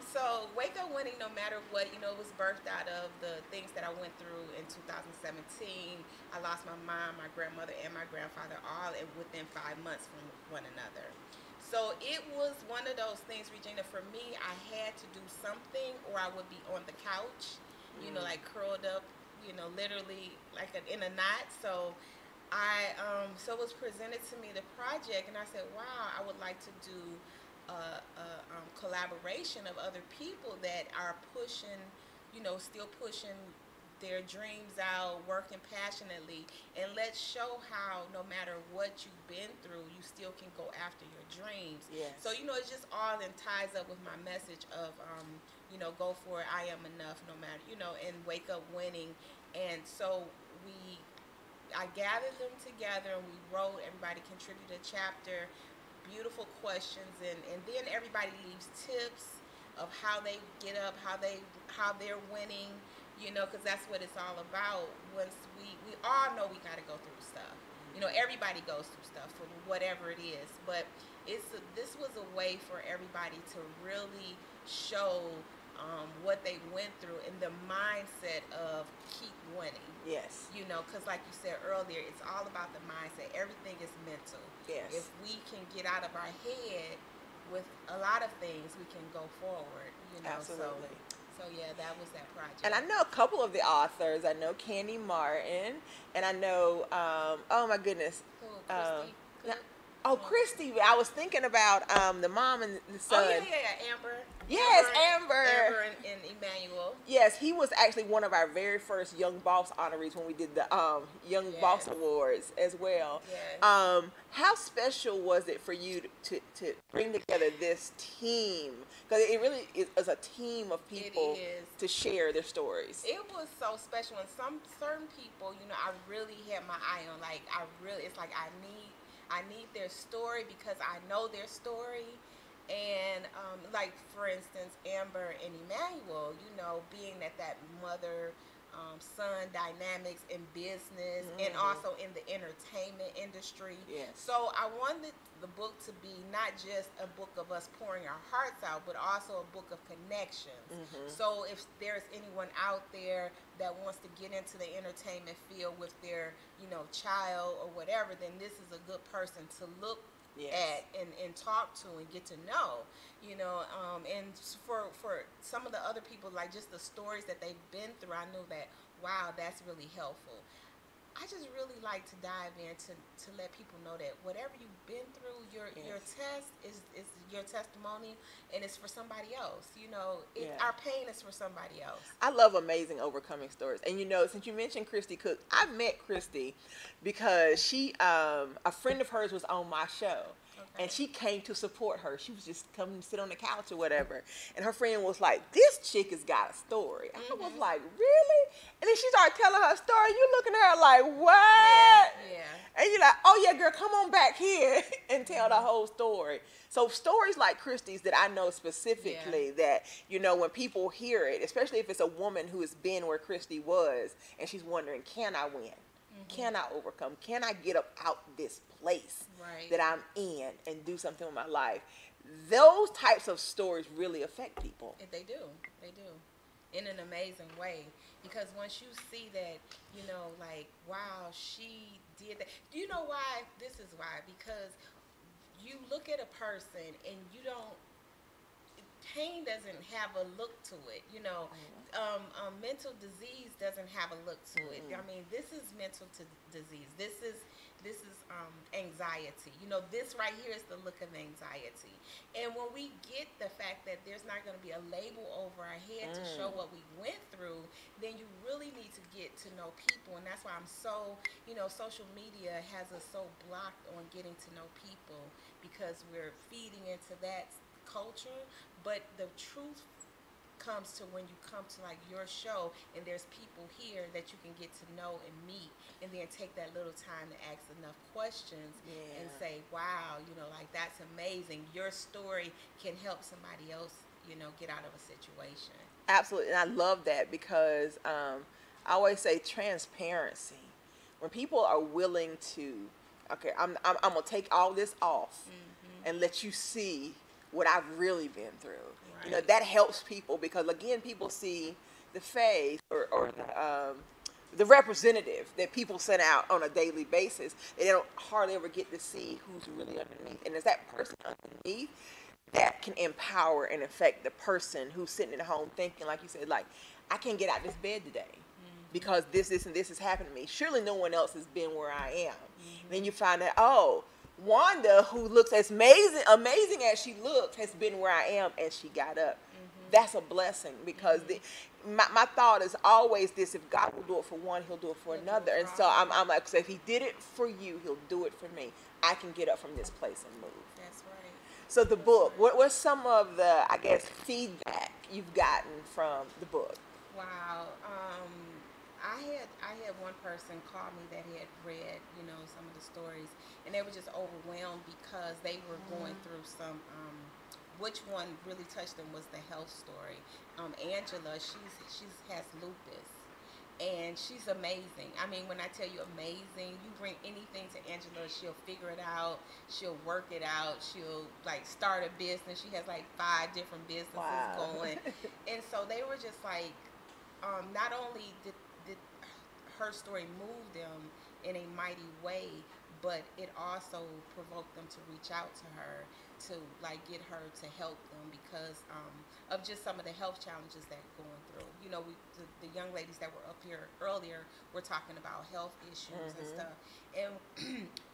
So Wake Up Winning, no matter what. You know, it was birthed out of the things that I went through in 2017. I lost my mom, my grandmother, and my grandfather all within 5 months from one another. So it was one of those things, Regina, for me, I had to do something or I would be on the couch, you know, like curled up, you know, literally like in a knot. So so it was presented to me, the project, and I said, wow, I would like to do a collaboration of other people that are pushing, you know, still pushing their dreams out, working passionately, and let's show how no matter what you've been through, you still can go after your dreams. Yes. So, you know, it's just all then ties up with my message of, you know, go for it, I am enough no matter, you know, and wake up winning. And so I gathered them together and we wrote, everybody contributed a chapter, beautiful questions, and then everybody leaves tips of how they get up, how they're winning, you know, because that's what it's all about. Once we all know we got to go through stuff. You know, everybody goes through stuff for whatever it is, but this was a way for everybody to really show what they went through and the mindset of keep winning. Yes. You know, because like you said earlier, it's all about the mindset. Everything is mental. Yes. If we can get out of our head with a lot of things, we can go forward. You know, Absolutely. So yeah, that was that project. And I know a couple of the authors. I know Candy Martin, and I know, oh my goodness. Who, Christy Cook? Oh, Christy. I was thinking about the mom and the son. Oh, yeah. Amber. Yes, Amber. Amber and Emmanuel. Yes, he was actually one of our very first Young Boss honorees when we did the Young Boss Awards as well. Yes. How special was it for you to bring together this team? Because it really is a team of people to share their stories. It was so special, and certain people, you know, I really had my eye on. Like, it's like I need their story because I know their story. And like for instance, Amber and Emmanuel, you know, being that mother son dynamics in business and also in the entertainment industry. Yes. So I wanted the book to be not just a book of us pouring our hearts out, but also a book of connections. So if there's anyone out there that wants to get into the entertainment field with their, you know, child or whatever, then this is a good person to look at and talk to and get to know, you know, and for some of the other people, like just the stories that they've been through, I knew that, wow, that's really helpful. I just really like to dive in to let people know that whatever you've been through, your test is your testimony, and it's for somebody else. You know, our pain is for somebody else. I love amazing overcoming stories. And you know, since you mentioned Christy Cook, I met Christy because she, a friend of hers was on my show. And she came to support her. She was just coming to sit on the couch or whatever. And her friend was like, this chick has got a story. I was like, really? And then she started telling her story. You looking at her like, what? Yeah. And you're like, oh yeah, girl, come on back here and tell the whole story. So stories like Christy's that I know specifically that, you know, when people hear it, especially if it's a woman who has been where Christy was and she's wondering, can I win? Can I overcome? Can I get up out this place that I'm in and do something with my life? Those types of stories really affect people. They do. They do. In an amazing way. Because once you see that, you know, like, wow, she did that. Do you know why? This is why. Because you look at a person and you don't, pain doesn't have a look to it, you know. Mental disease doesn't have a look to it. I mean, this is mental disease. This is anxiety. You know, this right here is the look of anxiety. And when we get the fact that there's not going to be a label over our head to show what we went through, then you really need to get to know people. And that's why I'm so, you know, social media has us so blocked on getting to know people because we're feeding into that culture. But the truth comes to when you come to like your show and there's people here that you can get to know and meet, and then take that little time to ask enough questions and say, wow, you know, like that's amazing. Your story can help somebody else, you know, get out of a situation. Absolutely, and I love that because I always say transparency. When people are willing to, okay, I'm gonna take all this off and let you see what I've really been through. Right. You know, that helps people because again, people see the face or the representative that people send out on a daily basis. They don't hardly ever get to see who's really underneath, and it's that person underneath that can empower and affect the person who's sitting at home thinking, like you said, like, I can't get out this bed today because this, and this has happened to me. Surely no one else has been where I am. Then you find out, oh, Wanda, who looks as amazing as she looks, has been where I am, and she got up. That's a blessing because my thought is always this: if God will do it for one, He'll do it for another. And so I'm like, so if He did it for you, He'll do it for me. I can get up from this place and move. That's right. So the book, what's some of the, I guess, feedback you've gotten from the book? Wow. I had one person call me that had read, you know, some of the stories, and they were just overwhelmed because they were going through some. Which one really touched them was the health story. Angela, she has lupus, and she's amazing. I mean, when I tell you amazing, you bring anything to Angela, she'll figure it out. She'll work it out. She'll like start a business. She has like 5 different businesses going, and so they were just like, not only did her story move them in a mighty way, but it also provoked them to reach out to her to like get her to help them because of just some of the health challenges that we're going through. You know, the young ladies that were up here earlier were talking about health issues and stuff. And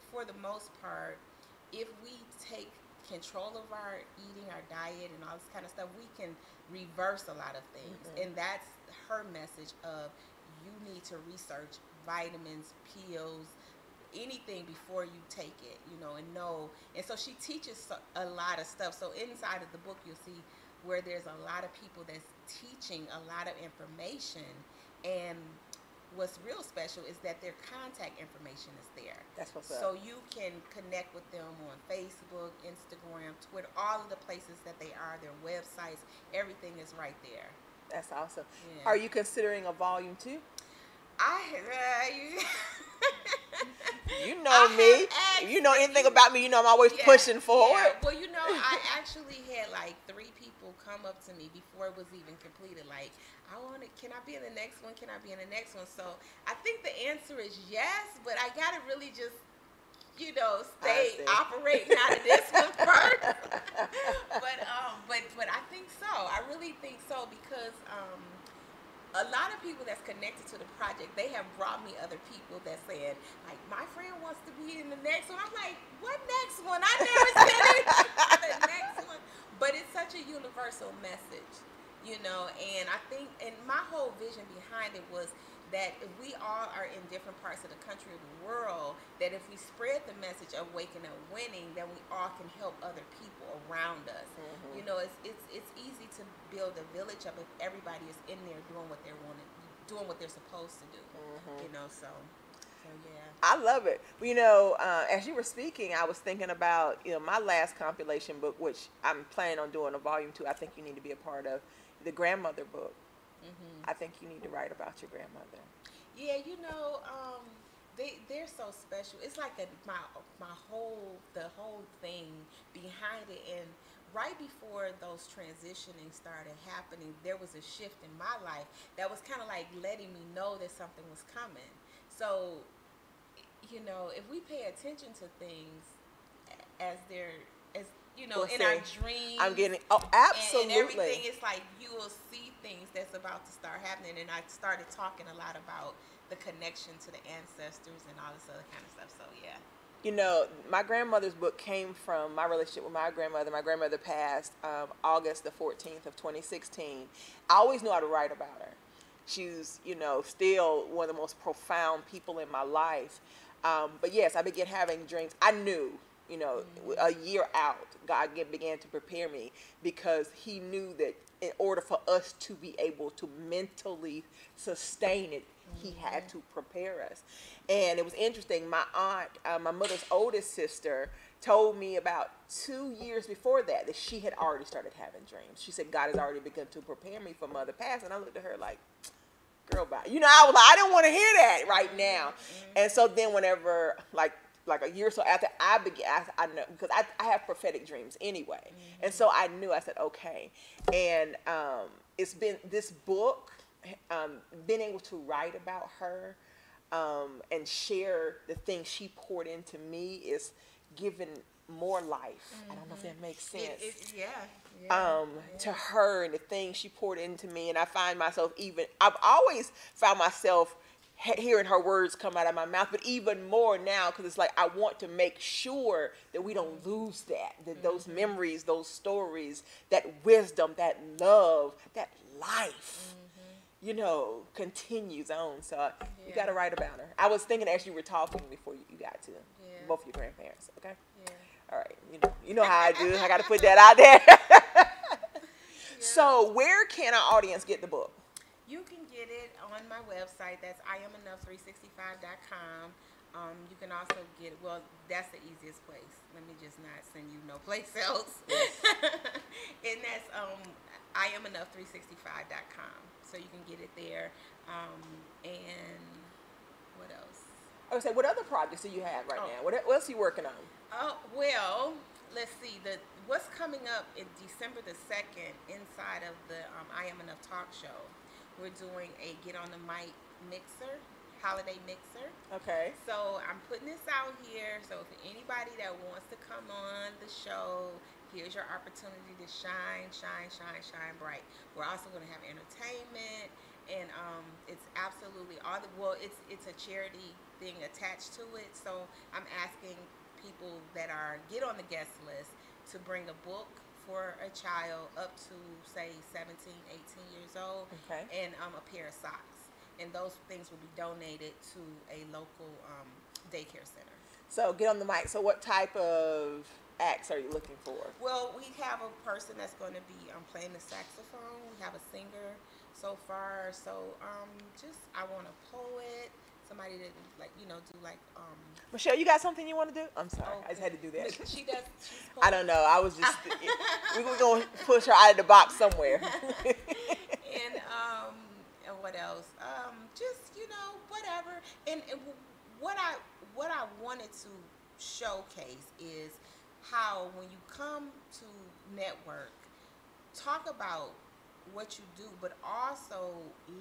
for the most part, if we take control of our eating, our diet, and all this kind of stuff, we can reverse a lot of things. And that's her message of you need to research vitamins, pills, anything before you take it, you know, and know. And so she teaches a lot of stuff. So inside of the book, you'll see where there's a lot of people that's teaching a lot of information. And what's real special is that their contact information is there. That's what's up. So you can connect with them on Facebook, Instagram, Twitter, all of the places that they are, their websites, everything is right there. That's awesome. Yeah. Are you considering a volume 2? You know me. If you know anything about me, you know I'm always pushing forward. Yeah. Well, you know, I actually had like 3 people come up to me before it was even completed. Like, can I be in the next one? Can I be in the next one? So I think the answer is yes, but I gotta really just, you know, stay operating out of this one first. but I think so. I really think so because a lot of people that's connected to the project, they have brought me other people that said, like, my friend wants to be in the next one. I'm like, what next one? I never said anything about the next one. But it's such a universal message, you know, and I think, and my whole vision behind it was that if we all are in different parts of the country or the world, that if we spread the message of waking up winning, then we all can help other people around us. You know, it's easy to build a village up if everybody is in there doing what doing what they're supposed to do. You know, so yeah. I love it. You know, as you were speaking, I was thinking about, you know, my last compilation book, which I'm planning on doing a volume 2. I think you need to be a part of the grandmother book. I think you need to write about your grandmother. Yeah, you know, they're so special. It's like the whole thing behind it. And right before those transitioning started happening, there was a shift in my life that was kind of like letting me know that something was coming. So, you know, if we pay attention to things as you know, in our dreams. I'm getting, absolutely. And everything, it's like you will see things that's about to start happening. And I started talking a lot about the connection to the ancestors and all this other kind of stuff. So, yeah. You know, my grandmother's book came from my relationship with my grandmother. My grandmother passed August the 14th of 2016. I always knew how to write about her. She's, you know, still one of the most profound people in my life. But yes, I began having dreams. I knew, you know, a year out, God began to prepare me because He knew that in order for us to be able to mentally sustain it, he had to prepare us. And it was interesting. My aunt, my mother's oldest sister, told me about 2 years before that she had already started having dreams. She said, God has already begun to prepare me for mother passing. And I looked at her like, girl, bye. You know, I was like, I didn't want to hear that right now. And so then whenever, like a year or so after I began, I know, because I have prophetic dreams anyway. And so I knew, I said, okay. And it's been this book, being able to write about her and share the things she poured into me is given more life. I don't know if that makes sense. To her and the things she poured into me. And I find myself I've always found myself hearing her words come out of my mouth, but even more now, because it's like I want to make sure that we don't lose that those memories, those stories, that wisdom, that love, that life, you know, continues on. So you got to write about her. I was thinking as you were talking before you got to both your grandparents. Okay. All right. You know how I do. I got to put that out there. So where can our audience get the book? You can get it on my website. That's IamEnough365.com. You can also get it. Well, that's the easiest place. Let me just not send you no place else. And that's IamEnough365.com. So you can get it there. And what else? I would say, what other projects do you have right now? What else are you working on? Oh, well, let's see. What's coming up in December the 2nd inside of the I Am Enough talk show. We're doing a Get on the Mic mixer, holiday mixer. Okay. So I'm putting this out here. So for anybody that wants to come on the show, here's your opportunity to shine, shine, shine, shine bright. We're also going to have entertainment, and it's absolutely it's a charity thing attached to it. So I'm asking people that get on the guest list to bring a book for a child up to, say, 17, 18 years old, and a pair of socks. And those things will be donated to a local daycare center. So get on the mic. So what type of acts are you looking for? Well, we have a person that's going to be playing the saxophone. We have a singer so far. So I want a poet, somebody that Michelle, you got something you want to do? I'm sorry, I just had to do that. She does. I don't know. I was just we're gonna push her out of the box somewhere. And what else? Just whatever. And what I wanted to showcase is how when you come to network, talk about what you do, but also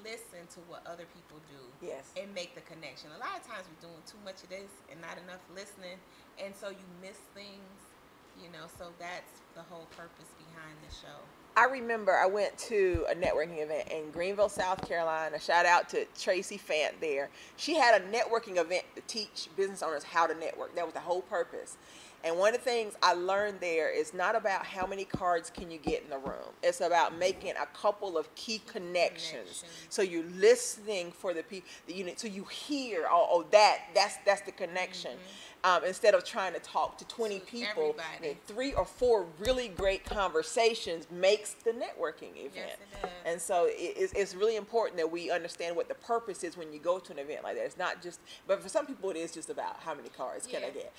listen to what other people do. Yes. And make the connection. A lot of times we're doing too much of this and not enough listening, and so you miss things, so that's the whole purpose behind the show. I remember I went to a networking event in Greenville, South Carolina. Shout out to Tracy Fant there. She had a networking event to teach business owners how to network. That was the whole purpose. And one of the things I learned there is not about how many cards can you get in the room. It's about making a couple of key connections. So you're listening for the people, so you hear, that's the connection. Instead of trying to talk to 20 people, 3 or 4 really great conversations makes the networking event. Yes, it does. And so it's really important that we understand what the purpose is when you go to an event like that. It's not just, but for some people it is just about how many cards can I get.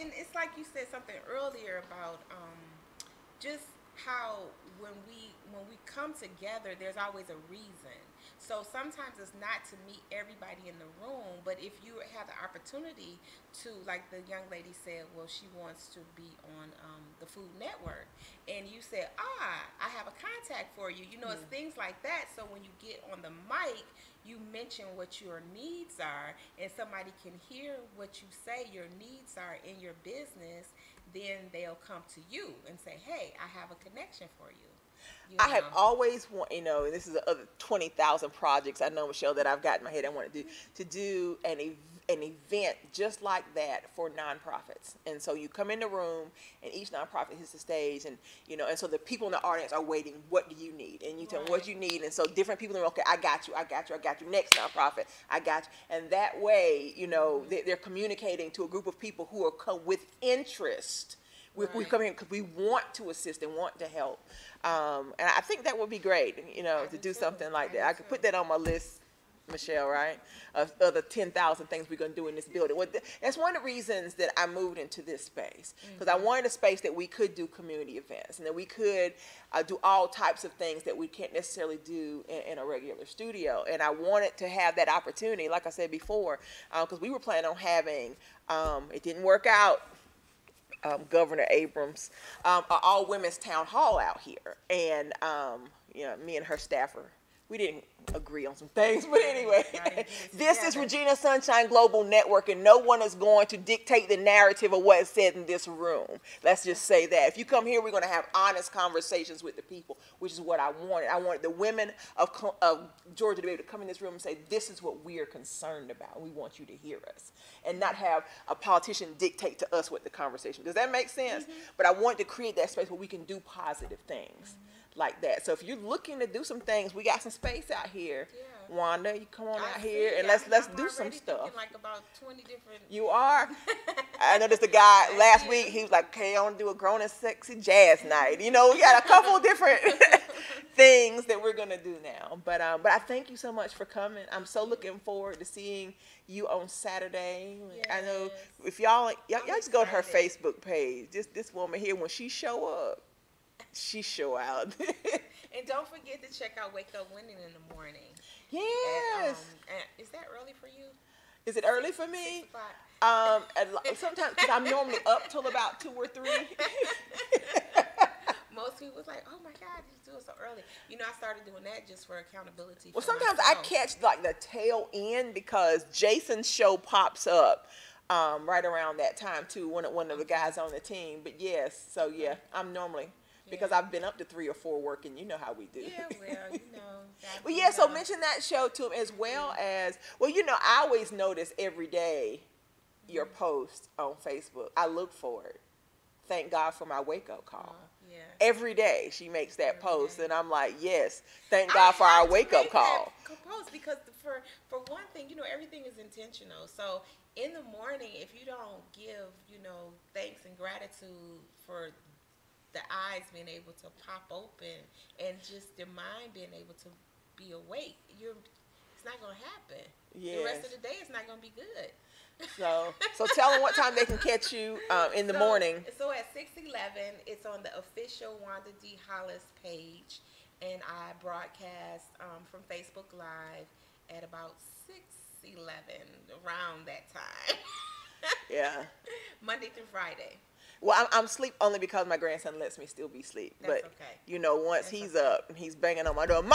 And it's like you said something earlier about just how when we come together, there's always a reason. So sometimes it's not to meet everybody in the room, but if you have the opportunity to, like the young lady said, well, she wants to be on the Food Network, and you said, I have a contact for you. It's things like that. So when you get on the mic, you mention what your needs are, and somebody can hear what you say your needs are in your business, then they'll come to you and say, hey, I have a connection for you. I have always wanted, this is the other 20,000 projects I know, Michelle, that I've got in my head I want to do an event just like that for nonprofits. And so you come in the room and each nonprofit hits the stage, and and so the people in the audience are waiting, what do you need? And you tell them what you need, and so different people are, okay, I got you, next nonprofit, I got you. And that way, they're communicating to a group of people who are with interest, We come here because we want to assist and want to help. And I think that would be great, you know, to do something like that. I could put that on my list, Michelle, right? Of the 10,000 things we're going to do in this building. Well, that's one of the reasons that I moved into this space, because I wanted a space that we could do community events and that we could do all types of things that we can't necessarily do in a regular studio. And I wanted to have that opportunity, like I said before, because we were planning on having, it didn't work out, Governor Abrams, an all-women's town hall out here. And, you know, me and her staffer, we didn't agree on some things, but anyway, this is Regina Sunshine Global Network, and no one is going to dictate the narrative of what is said in this room. Let's just say that. If you come here, we're going to have honest conversations with the people, which is what I wanted. I wanted the women of Georgia to be able to come in this room and say, this is what we are concerned about. We want you to hear us, and not have a politician dictate to us what the conversation. Does that make sense? But I wanted to create that space where we can do positive things. Like that. So if you're looking to do some things, we got some space out here. Yeah. Wanda, you come on out here and let's do some stuff. Like about 20 different. You are. I noticed the guy last week. He was like, "Okay, I want to do a grown and sexy jazz night." You know, we got a couple of different things that we're gonna do now. But I thank you so much for coming. I'm so looking forward to seeing you on Saturday. Yes. I know if y'all just go to her Facebook page. This woman here, when she show up, she show out. And don't forget to check out Wake Up Winning in the morning. Yes. Is that early for you? Is it early for me? 6 o'clock. Sometimes, because I'm normally up till about 2 or 3. Most people was like, "Oh my God, you do it so early." You know, I started doing that just for accountability. Well, sometimes I catch like the tail end because Jason's show pops up right around that time too. One of the guys on the team. But yes, so yeah, I'm normally. Because I've been up to 3 or 4 working, you know how we do. Yeah, well, you know. Well, yeah, so mention that show to him as well as, well, you know, I always notice every day your post on Facebook. I look for it. Thank God for my wake-up call. Yeah. Every day she makes that post, and I'm like, yes, thank God for our wake-up call. Post because for one thing, you know, everything is intentional. So in the morning, if you don't give, you know, thanks and gratitude for the eyes being able to pop open and just the mind being able to be awake, it's not going to happen. Yes. The rest of the day it's not going to be good. So tell them what time they can catch you in the morning. So at 6:11, it's on the official Wanda D. Hollis page, and I broadcast from Facebook Live at about 6:11, around that time. Yeah. Monday through Friday. Well, I'm asleep only because my grandson lets me still be asleep. That's but, okay. You know, once he's up and he's banging on my door, Ma!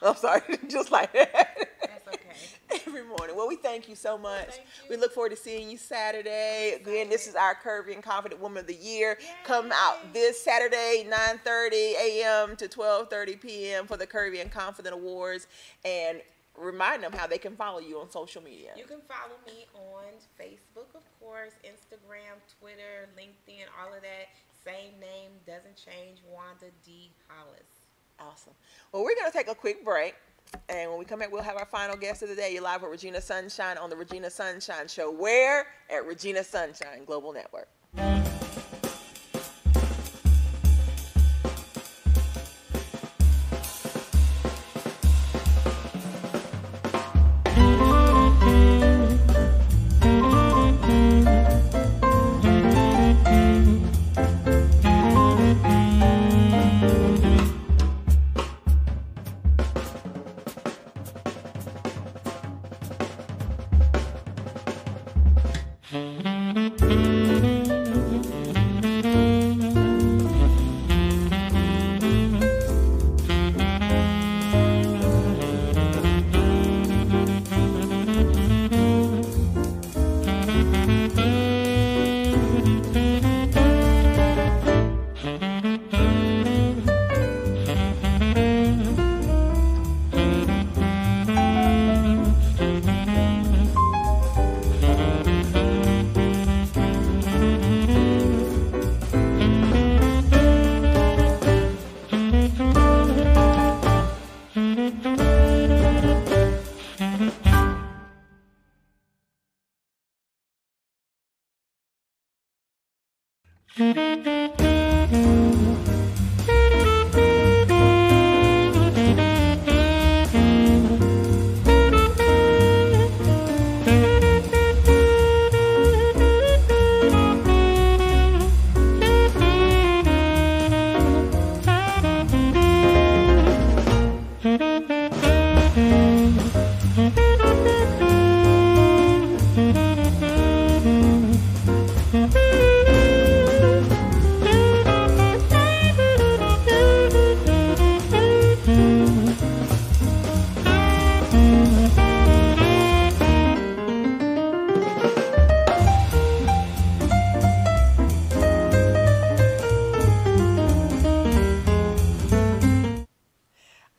I'm sorry, just like that. That's okay. Every morning. Well, we thank you so much. Thank you. We look forward to seeing you Saturday. Again, this is our Curvy and Confident Woman of the Year. Yay. Come out this Saturday, 9:30 a.m. to 12:30 p.m. for the Curvy and Confident Awards. And remind them how they can follow you on social media. You can follow me on Facebook, of course, Instagram, Twitter, LinkedIn, all of that. Same name, doesn't change, Wanda D. Hollis. Awesome. Well, we're going to take a quick break. And when we come back, we'll have our final guest of the day. You're live with Regina Sunshine on the Regina Sunshine Show. Where? At Regina Sunshine Global Network.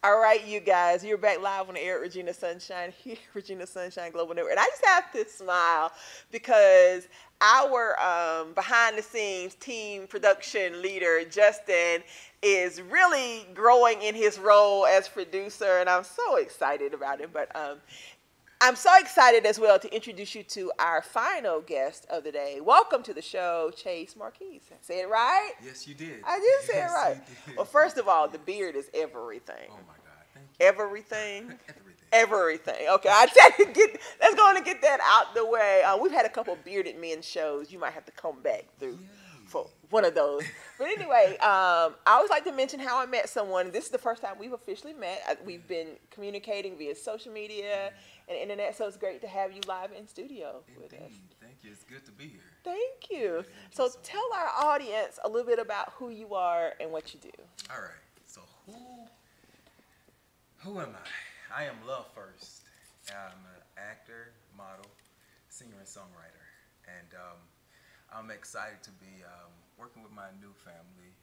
All right, you guys, you're back live on the air at Regina Sunshine, here, Regina Sunshine Global Network. And I just have to smile because our behind the scenes team production leader, Justin, is really growing in his role as producer, and I'm so excited about it. But I'm so excited as well to introduce you to our final guest of the day. Welcome to the show, Chase Marquise. Say it right? Yes, you did. I did say it right. Well, first of all, the beard is everything. Oh my God, thank you. Everything. Everything. Everything. Okay, I tell you, let's go on and get that out the way. We've had a couple of bearded men shows. You might have to come back through for one of those. But anyway, I always like to mention how I met someone. This is the first time we've officially met. We've been communicating via social media and internet, so it's great to have you live in studio with us. Thank you. It's good to be here. Thank you. So tell our audience a little bit about who you are and what you do. All right. So who am I? I am Love First. I'm an actor, model, singer, and songwriter. And I'm excited to be working with my new family,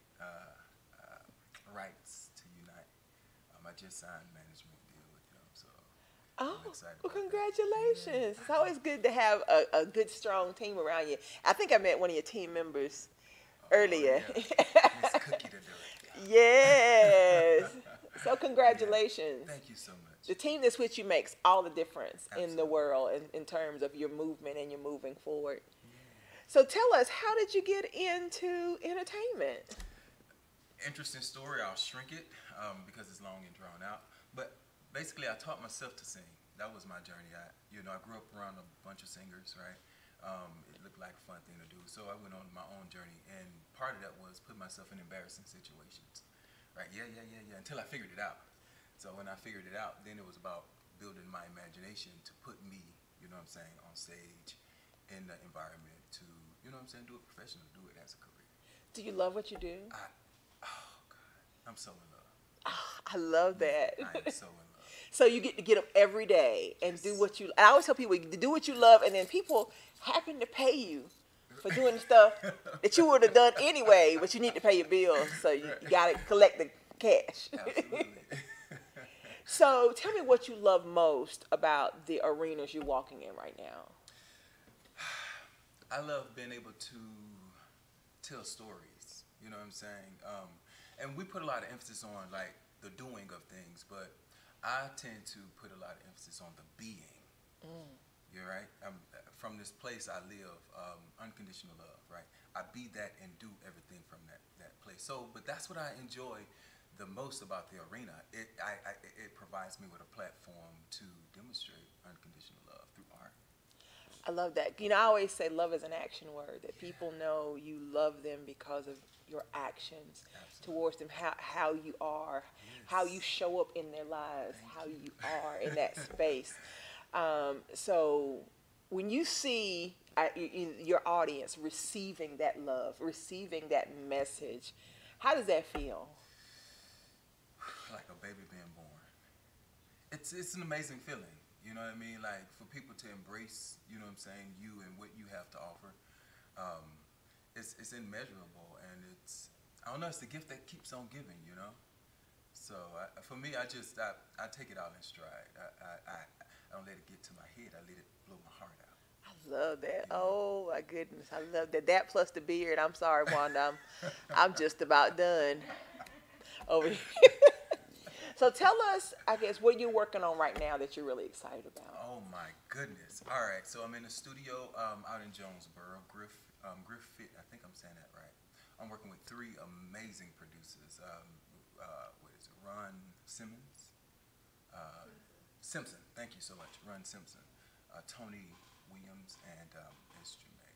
Rights to Unite. I just signed management deal with them, so I'm excited. Well, congratulations. It's always good to have a good, strong team around you. I think I met one of your team members earlier. Yeah. Miss Cookie to do it. Yes. So congratulations. Thank you so much. The team that's with you makes all the difference Absolutely. in the world in terms of your movement and your moving forward. So tell us, how did you get into entertainment? Interesting story. I'll shrink it because it's long and drawn out. But basically, I taught myself to sing. That was my journey. I grew up around a bunch of singers, right? It looked like a fun thing to do. So I went on my own journey. And part of that was put myself in embarrassing situations. Right? Yeah, until I figured it out. So when I figured it out, then it was about building my imagination to put me, on stage in the environment to, do it professionally, do it as a career. Do you love what you do? Oh, God. I'm so in love. I love that. I am so in love. So you get to get up every day and do what you. I always tell people to do what you love, and then people happen to pay you for doing stuff that you would have done anyway, but you need to pay your bills, so you got to collect the cash. Absolutely. So tell me what you love most about the arenas you're walking in right now. I love being able to tell stories. You know what I'm saying? And we put a lot of emphasis on like the doing of things, but I tend to put a lot of emphasis on the being. You're right. From this place I live, unconditional love. Right. I be that and do everything from that place. So, but that's what I enjoy the most about the arena. It provides me with a platform to demonstrate unconditional love through art. I love that. I always say love is an action word, that people know you love them because of your actions towards them, how you are, how you show up in their lives, how you are in that space. So when you see your audience receiving that love, receiving that message, how does that feel? Like a baby being born. It's an amazing feeling. You know what I mean? Like for people to embrace, you and what you have to offer. It's immeasurable, and I don't know, it's the gift that keeps on giving, So for me, I take it all in stride. I don't let it get to my head. I let it blow my heart out. I love that. Oh my goodness, I love that. That plus the beard. I'm sorry, Wanda. I'm just about done over here. So tell us, I guess, what you're working on right now that you're really excited about. Oh my goodness! All right, so I'm in the studio out in Jonesboro, Griff Fit. I think I'm saying that right. I'm working with three amazing producers. What is it? Ron Simmons, uh, Simpson. Thank you so much, Ron Simpson, Tony Williams, and Regina.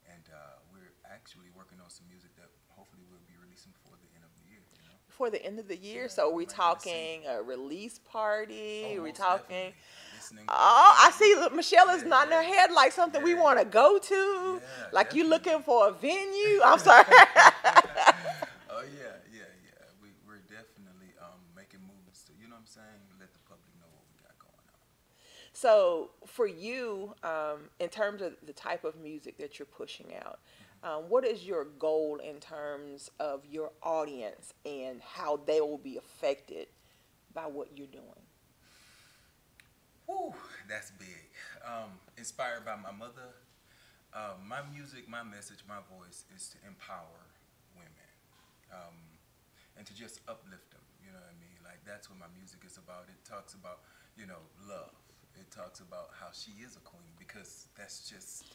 And we're actually working on some music that hopefully we'll be releasing before the end of the year. You know? Before the end of the year. Yeah, So are we might get a talking single. a release party? Oh, Are we most talking? definitely. Listening Oh, I party. see. Look, Michelle is Yeah, nodding her yeah, head like something we yeah, want to go to. yeah, Like you definitely. looking for a venue. I'm sorry. Oh yeah, yeah, yeah. We're definitely making moves to, you know what I'm saying, let the public know what we got going on. So for you, in terms of the type of music that you're pushing out, what is your goal in terms of your audience and how they will be affected by what you're doing? Whew, that's big. Inspired by my mother, my music, my message, my voice is to empower women, um, and to just uplift them. You know what I mean? Like that's what my music is about. It talks about, love. It talks about how she is a queen because that's just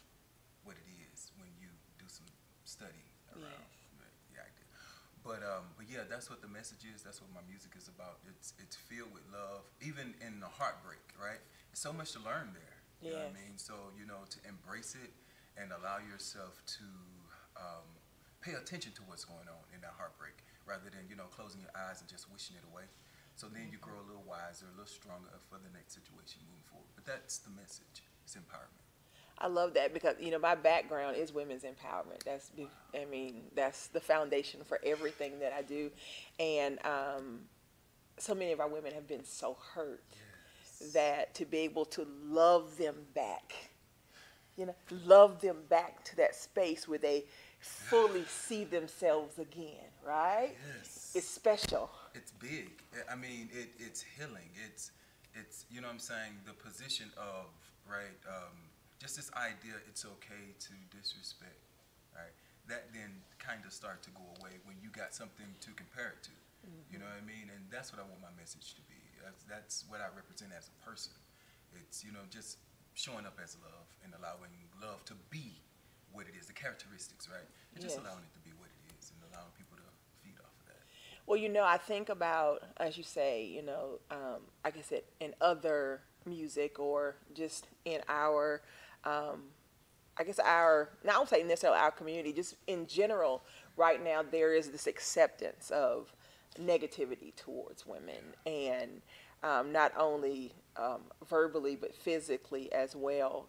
what it is when you do some study around the idea. But yeah, that's what the message is. That's what my music is about. It's filled with love, even in the heartbreak, right? There's so much to learn there. You know what I mean? So to embrace it and allow yourself to pay attention to what's going on in that heartbreak, rather than closing your eyes and just wishing it away. So then you grow a little wiser, a little stronger for the next situation moving forward. But that's the message. It's empowerment. I love that because my background is women's empowerment. That's the foundation for everything that I do, and so many of our women have been so hurt that to be able to love them back, love them back to that space where they fully see themselves again, right? Yes. It's special. It's big. I mean, it's healing. It's you know what I'm saying, the position of, right, just this idea it's okay to disrespect, right? That then kind of start to go away when you got something to compare it to. You know what I mean? And that's what I want my message to be. That's what I represent as a person. It's, just showing up as love and allowing love to be what it is, the characteristics, right? And just allowing it to be what it is and allowing people to feed off of that. Well, I think about, as you say, like I said, in other music or just in our, I guess now I don't say necessarily our community, just in general, right now there is this acceptance of negativity towards women, and not only verbally but physically as well.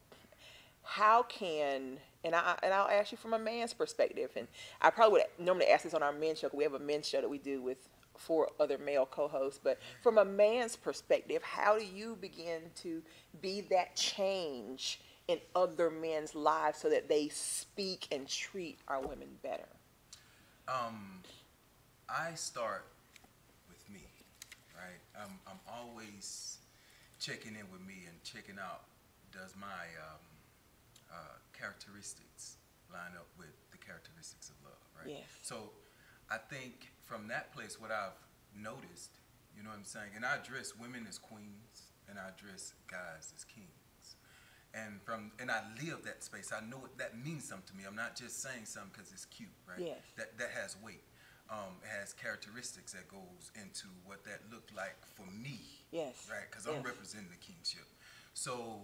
How can, I'll ask you from a man's perspective, and I probably would normally ask this on our men's show. We have a men's show that we do with 4 other male co-hosts, but from a man's perspective, how do you begin to be that change in other men's lives so that they speak and treat our women better? I start with me, right? I'm always checking in with me and checking out, does my characteristics line up with the characteristics of love, right? Yes. So I think from that place, what I've noticed, you know what I'm saying, and I address women as queens and I address guys as kings. And I live that space. I know that means something to me. I'm not just saying something because it's cute, right? Yes. That has weight. It has characteristics that goes into what that looked like for me. Yes. Right? Because I'm representing the kingship. So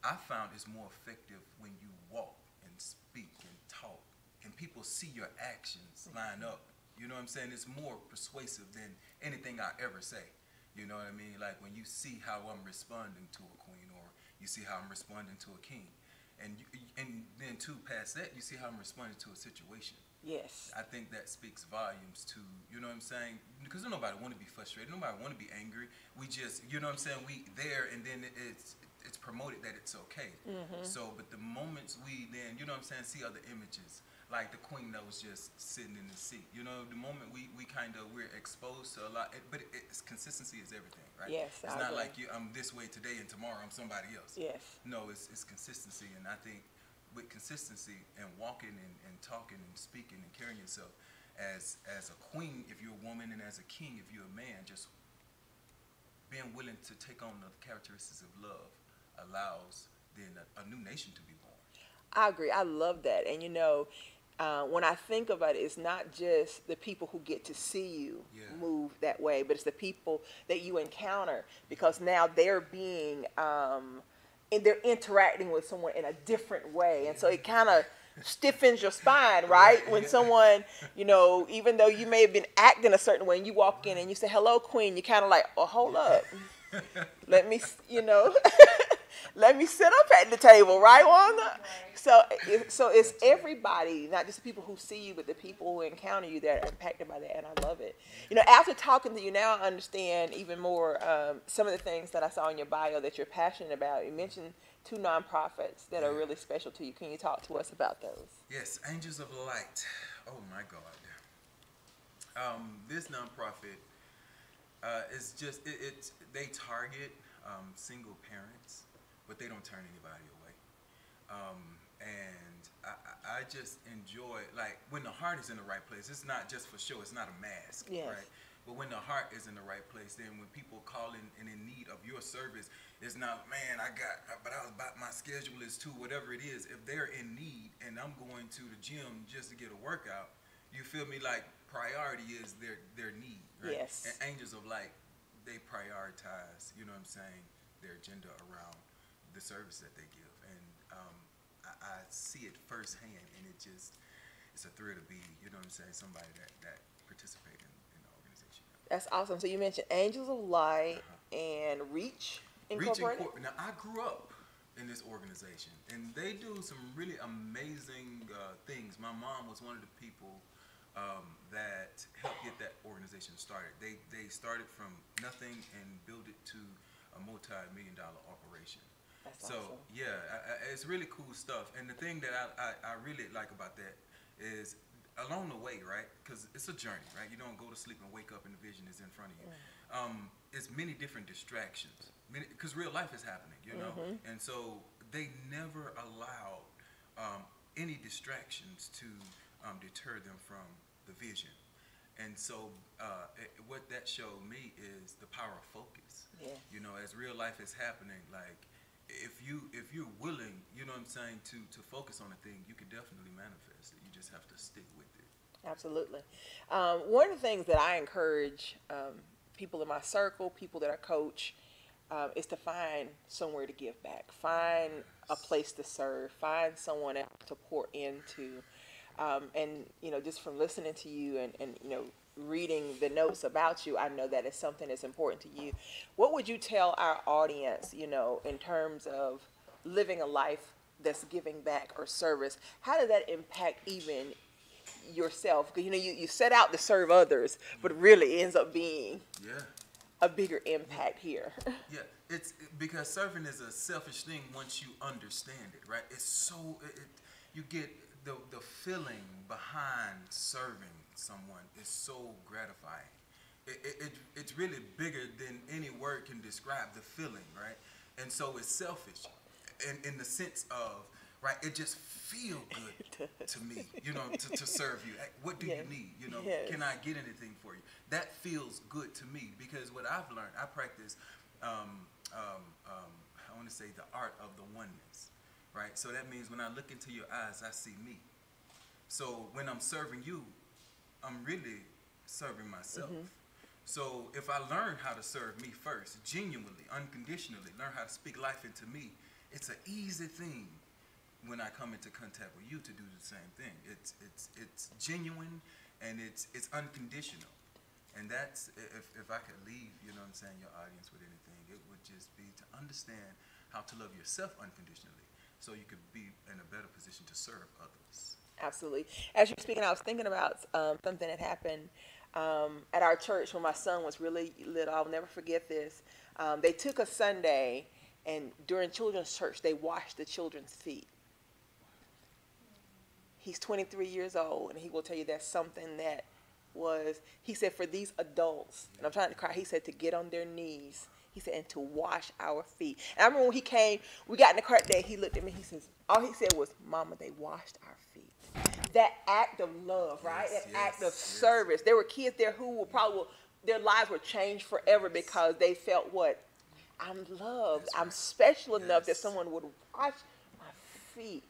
I found it's more effective when you walk and speak and talk and people see your actions line up. You know what I'm saying? It's more persuasive than anything I ever say. You know what I mean? Like when you see how I'm responding to a queen, or you see how I'm responding to a king, and then past that, you see how I'm responding to a situation. Yes. I think that speaks volumes to, you know what I'm saying? Because nobody want to be frustrated. Nobody want to be angry. We just, you know what I'm saying? We there, and then it's promoted that it's okay. So, but the moments we then, you know what I'm saying, see other images, like the queen that was just sitting in the seat. You know, the moment we're exposed to a lot, but it's consistency is everything, right? Yes, it's I not agree. like I'm this way today and tomorrow I'm somebody else. Yes. No, it's consistency, and I think with consistency and walking and talking and speaking and carrying yourself as a queen if you're a woman, and as a king if you're a man, just being willing to take on the characteristics of love allows then a new nation to be born. I agree. I love that. And when I think about it, it's not just the people who get to see you move that way, but it's the people that you encounter, because now they're being, and they're interacting with someone in a different way. And so it kind of stiffens your spine, right? When someone, you know, even though you may have been acting a certain way and you walk in and you say, hello, queen, you're kind of like, oh, hold up. Let me, you know, let me sit up at the table, right, Wanda? So it's everybody, not just the people who see you, but the people who encounter you that are impacted by that, and I love it. You know, after talking to you now, I understand even more some of the things that I saw in your bio that you're passionate about. You mentioned 2 nonprofits that are really special to you. Can you talk to us about those? Yes, Angels of Light. Oh my God. This nonprofit is just they target single parents, but they don't turn anybody away. And I just enjoy, like, when the heart is in the right place. It's not just for show. It's not a mask, right? But when the heart is in the right place, then when people call in and in need of your service, it's not, man, but I was about, my schedule is too, whatever it is. If they're in need and I'm going to the gym just to get a workout, you feel me? Like, priority is their need, right? Yes. And Angels of Light, they prioritize, you know what I'm saying, their agenda around the service that they give. And I see it firsthand, and it's a thrill to be, you know what I'm saying, somebody that participates in the organization. That's awesome. So you mentioned Angels of Light and Reach Incorporated. Now, I grew up in this organization, and they do some really amazing things. My mom was one of the people that helped get that organization started. They started from nothing and built it to a multi-million-dollar operation. That's so awesome. Yeah, it's really cool stuff. And the thing that I really like about that is along the way, right? Because it's a journey, right? You don't go to sleep and wake up and the vision is in front of you. It's many different distractions, because real life is happening, you know. And so they never allow any distractions to deter them from the vision. And so what that showed me is the power of focus. You know, as real life is happening, like, if you're willing, you know what I'm saying, to focus on a thing, you can definitely manifest it. You just have to stick with it. Absolutely. One of the things that I encourage people in my circle, people that I coach, is to find somewhere to give back. Find a place to serve. Find someone else to pour into. And, you know, just from listening to you and you know, reading the notes about you, I know that it's something that's important to you. What would you tell our audience, you know, in terms of living a life that's giving back or service? How does that impact even yourself? Because, you know, you set out to serve others, but it really ends up being a bigger impact here. It's because serving is a selfish thing once you understand it, right? It's so, you get the feeling behind serving someone is so gratifying. It's really bigger than any word can describe the feeling, right? And so it's selfish in the sense of, right, it just feel good to me, you know, to serve you. What do you need? You know, can I get anything for you? That feels good to me, because what I've learned, I practice, I want to say, the art of the oneness, right? So that means when I look into your eyes, I see me. So when I'm serving you, I'm really serving myself. So if I learn how to serve me first, genuinely, unconditionally, learn how to speak life into me, it's an easy thing when I come into contact with you to do the same thing. It's genuine, and it's unconditional. And that's, if I could leave, you know what I'm saying, your audience with anything, it would just be to understand how to love yourself unconditionally, so you could be in a better position to serve others. Absolutely. As you're speaking, I was thinking about something that happened at our church when my son was really little. I'll never forget this. They took a Sunday, and during children's church, they washed the children's feet. He's 23 years old, and he will tell you that's something that was, he said, for these adults, and I'm trying to cry, he said to get on their knees. He said, and to wash our feet. And I remember when he came, we got in the car that day, he looked at me, he says, all he said was, Mama, they washed our feet. That act of love, right? That act of service. There were kids there who were probably, their lives were changed forever because they felt what? I'm loved. I'm special enough that someone would wash my feet.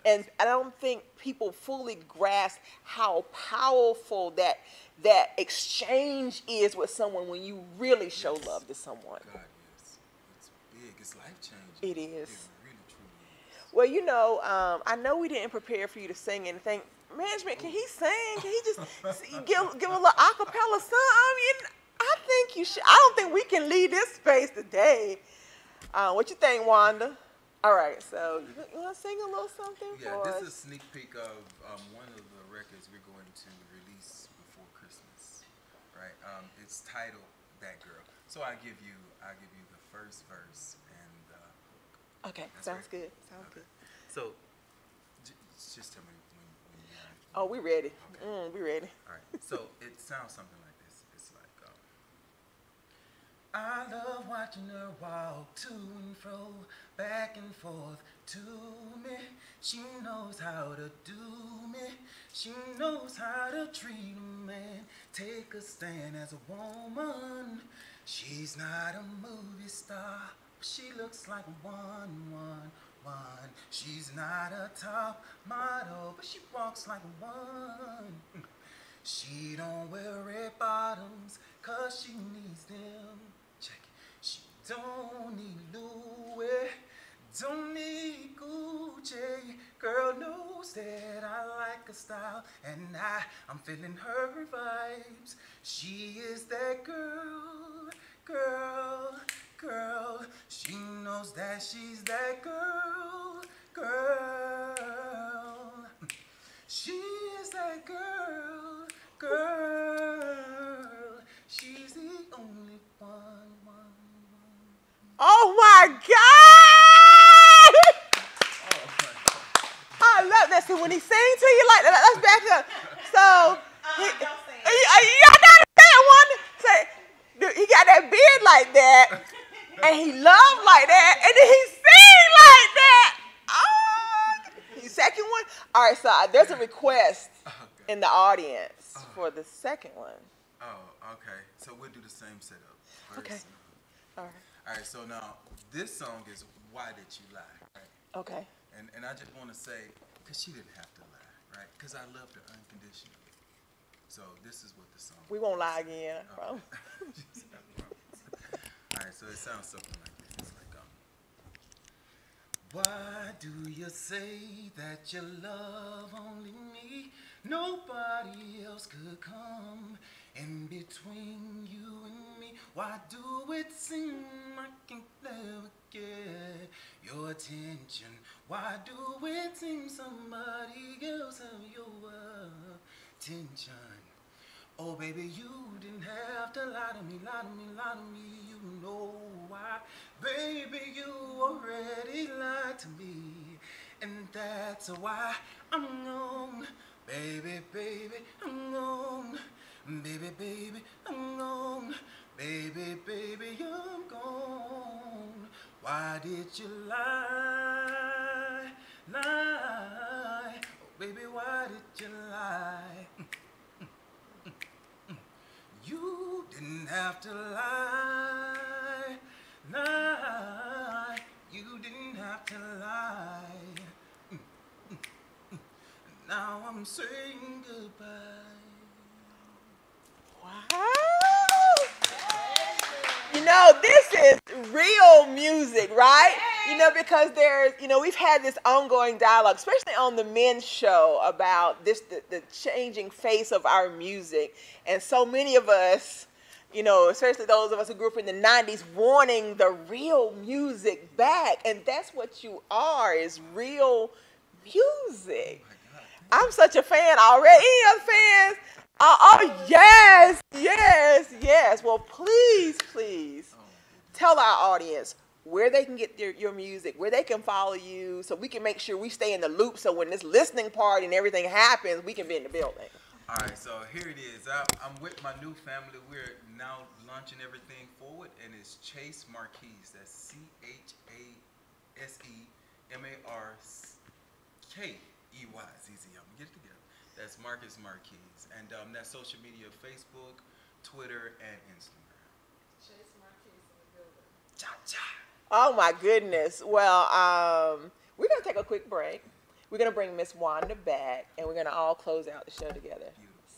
And I don't think people fully grasp how powerful that exchange is with someone when you really show love to someone. God, yes. It's big. It's life changing. It is. It really, truly is. Well, I know we didn't prepare for you to sing anything. Management, can he sing? Can he just give a little acapella something? I think you should. I don't think we can leave this space today. What you think, Wanda? All right, so you want to sing a little something Yeah, for this us? is a sneak peek of one of the records we're going to release before Christmas, right? It's titled "That Girl." So I give you the first verse and the hook. Okay, That's sounds great. good. Sounds good. So just tell me when you're ready. Oh, we ready. Okay. We ready. All right. So it sounds something like this. It's like, I love watching her walk to and fro, back and forth to me. She knows how to do me. She knows how to treat a man. Take a stand as a woman. She's not a movie star, but she looks like one. She's not a top model, but she walks like one. She don't wear red bottoms, cause she needs them. Check it. She don't need Louis, don't need Gucci. Girl knows that I like her style, and I'm feeling her vibes. She is that girl. She knows that she's that girl. She is that girl. She's the only one. Oh my God! I love that. See, when he sings to you like that, let's back up. So, y'all gotta say it, one. Say, dude, he got that beard like that, and he loved like that, and then he sing like that. Oh, the second one. All right, so there's a request in the audience for the second one. Oh, okay. So we'll do the same setup. Okay. All right. All right. So now this song is "Why Did You Lie?" Right? Okay. And I just want to say, because she didn't have to lie, right? Because I loved her unconditionally. So this is what the song. We won't lie again. I promise. All right. So it sounds something like this. It's like, why do you say that you love only me? Nobody else could come in between you and me. Why do it seem I can never get your attention? Why do it seem somebody else have your attention? Oh baby, you didn't have to lie to me, you know why. Baby, you already lied to me, and that's why I'm gone. Baby, I'm gone. Baby, I'm gone. Baby, I'm gone. Why did you lie? Oh baby, why did you lie? You didn't have to lie. You didn't have to lie. Now I'm saying goodbye. Wow. This is real music, right? Because there's, we've had this ongoing dialogue, especially on the men's show, about the changing face of our music. And so many of us, especially those of us who grew up in the 90s, wanting the real music back. And that's what you are, is real music. I'm such a fan already. Any other fans? Oh, yes. Well, please tell our audience where they can get your music, where they can follow you, so we can make sure we stay in the loop, so when this listening part and everything happens, we can be in the building. All right, so here it is. I'm with my new family. We're now launching everything forward, and it's Chase Marquise. That's ChaseMarquez. I'm gonna get it together. That's Marcus Marquise, and that's social media: Facebook, Twitter, and Instagram. Chase Marquise in the building. Cha cha. Oh my goodness. Well, we're gonna take a quick break. we're going to bring Miss Wanda back, and we're going to all close out the show together.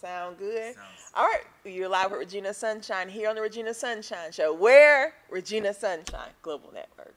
Sound good? All right. You're live with Regina Sunshine here on the Regina Sunshine Show. Where? Regina Sunshine Global Network.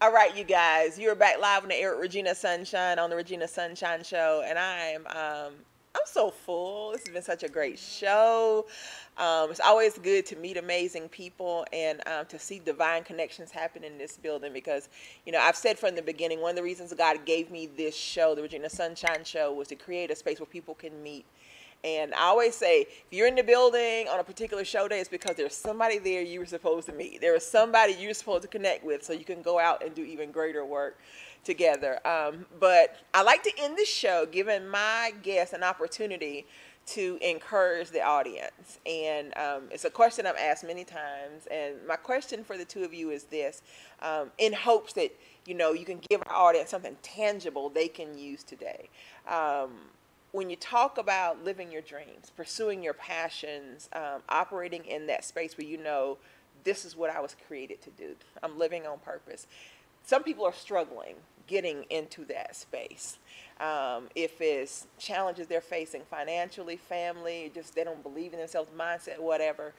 All right, you guys, you're back live on the air with Regina Sunshine on the Regina Sunshine Show, and I'm so full. This has been such a great show. It's always good to meet amazing people and to see divine connections happen in this building because, you know, I've said from the beginning, one of the reasons God gave me this show, the Regina Sunshine Show, was to create a space where people can meet. And I always say, if you're in the building on a particular show day, it's because there's somebody there you were supposed to meet. There is somebody you're supposed to connect with so you can go out and do even greater work together. But I like to end the show giving my guests an opportunity to encourage the audience. And it's a question I've asked many times. And my question for the two of you is this, in hopes that, you know, you can give our audience something tangible they can use today. When you talk about living your dreams, pursuing your passions, operating in that space where you know this is what I was created to do, I'm living on purpose. Some people are struggling getting into that space. If it's challenges they're facing financially, family, just they don't believe in themselves, mindset, whatever.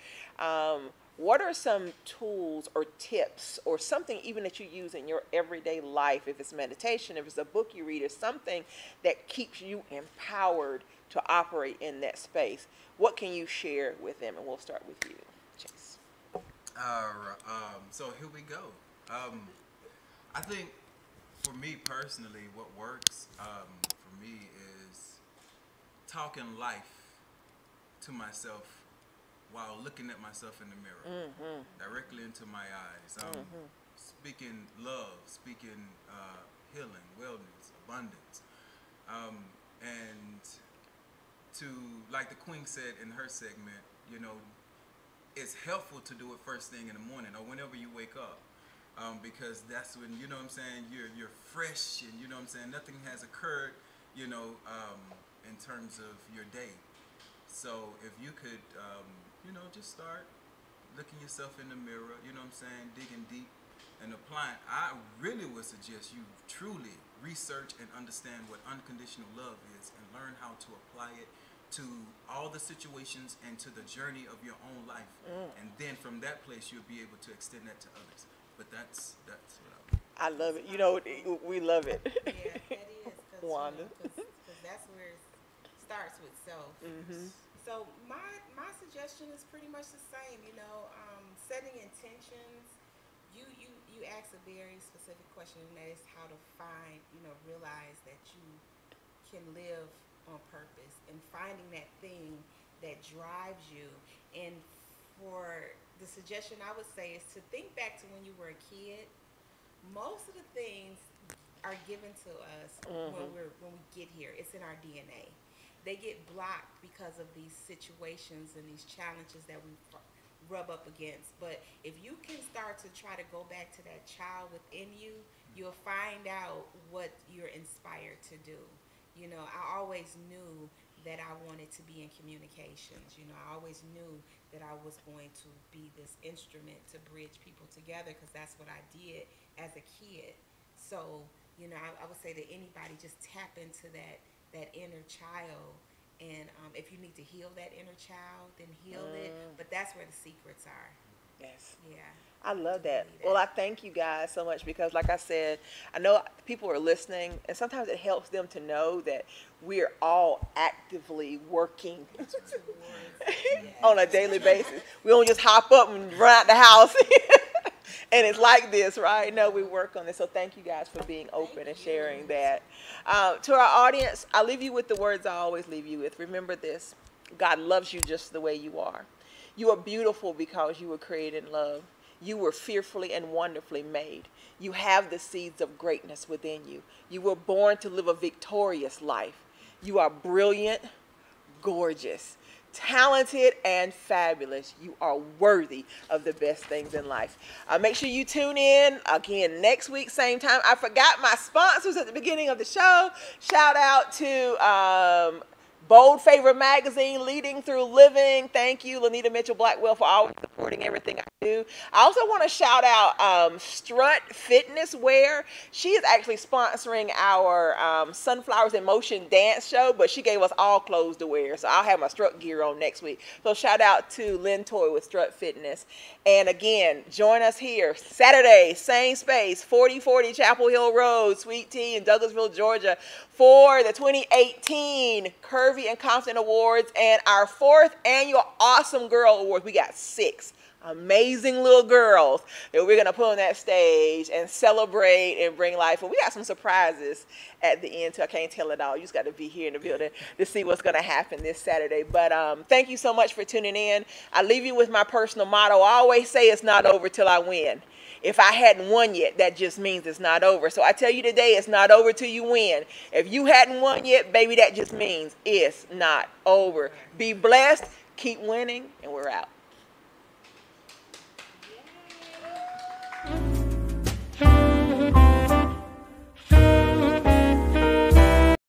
What are some tools or tips or something even that you use in your everyday life, if it's meditation, if it's a book you read, or something that keeps you empowered to operate in that space? What can you share with them? And we'll start with you, Chase. So here we go. I think for me personally, what works for me is talking life to myself while looking at myself in the mirror, directly into my eyes. Speaking love, speaking healing, wellness, abundance. And to, like the Queen said in her segment, you know, it's helpful to do it first thing in the morning or whenever you wake up. Because that's when, you know what I'm saying, you're fresh and, you know what I'm saying, nothing has occurred, you know, in terms of your day. So if you could, you know, just start looking yourself in the mirror, you know what I'm saying, digging deep and applying. I really would suggest you truly research and understand what unconditional love is and learn how to apply it to all the situations and to the journey of your own life. And then from that place, you'll be able to extend that to others. But that's what I love it. You know, we love it. Yeah, that is. Wanda. Because that's where it starts with self. So my suggestion is pretty much the same. You know, setting intentions. You ask a very specific question, and that is how to find, you know, realize that you can live on purpose and finding that thing that drives you. And for the suggestion I would say is to think back to when you were a kid. Most of the things are given to us when we get here. It's in our DNA. They get blocked because of these situations and these challenges that we rub up against. But if you can start to try to go back to that child within you, you'll find out what you're inspired to do. you know, I always knew that I wanted to be in communications. You know, I always knew that I was going to be this instrument to bridge people together, because that's what I did as a kid. So, you know, I would say that anybody just tap into that inner child. And if you need to heal that inner child, then heal it. But that's where the secrets are. Yes. Yeah. I love that. Well, I thank you guys so much, because like I said, I know people are listening, and sometimes it helps them to know that we're all actively working on a daily basis. We don't just hop up and run out the house and it's like this, right? No, we work on this. So thank you guys for being open and sharing that. To our audience, I leave you with the words I always leave you with. Remember this: God loves you just the way you are. You are beautiful because you were created in love. You were fearfully and wonderfully made. You have the seeds of greatness within you. You were born to live a victorious life. You are brilliant, gorgeous, talented, and fabulous. You are worthy of the best things in life. Make sure you tune in again next week, same time. I forgot my sponsors at the beginning of the show. Shout out to Bold Favor Magazine, Leading Through Living. Thank you, Lanita Mitchell Blackwell, for always supporting everything I do. I also want to shout out Strut Fitness Wear. She is actually sponsoring our Sunflowers in Motion dance show, but she gave us all clothes to wear, so I'll have my strut gear on next week. So shout out to Lynn Toy with Strut Fitness. And again, join us here Saturday, same space, 4040 Chapel Hill Road, Sweet Tea in Douglasville, Georgia, for the 2018 Curvy and Confident Awards and our 4th annual Awesome Girl Awards. We got 6 amazing little girls that we're going to put on that stage and celebrate and bring life. But we got some surprises at the end, so I can't tell it all. You just got to be here in the building to see what's going to happen this Saturday. But thank you so much for tuning in. I leave you with my personal motto. I always say it's not over till I win. If I hadn't won yet, that just means it's not over. So I tell you today, it's not over till you win. If you hadn't won yet, baby, that just means it's not over. Be blessed, keep winning, and we're out.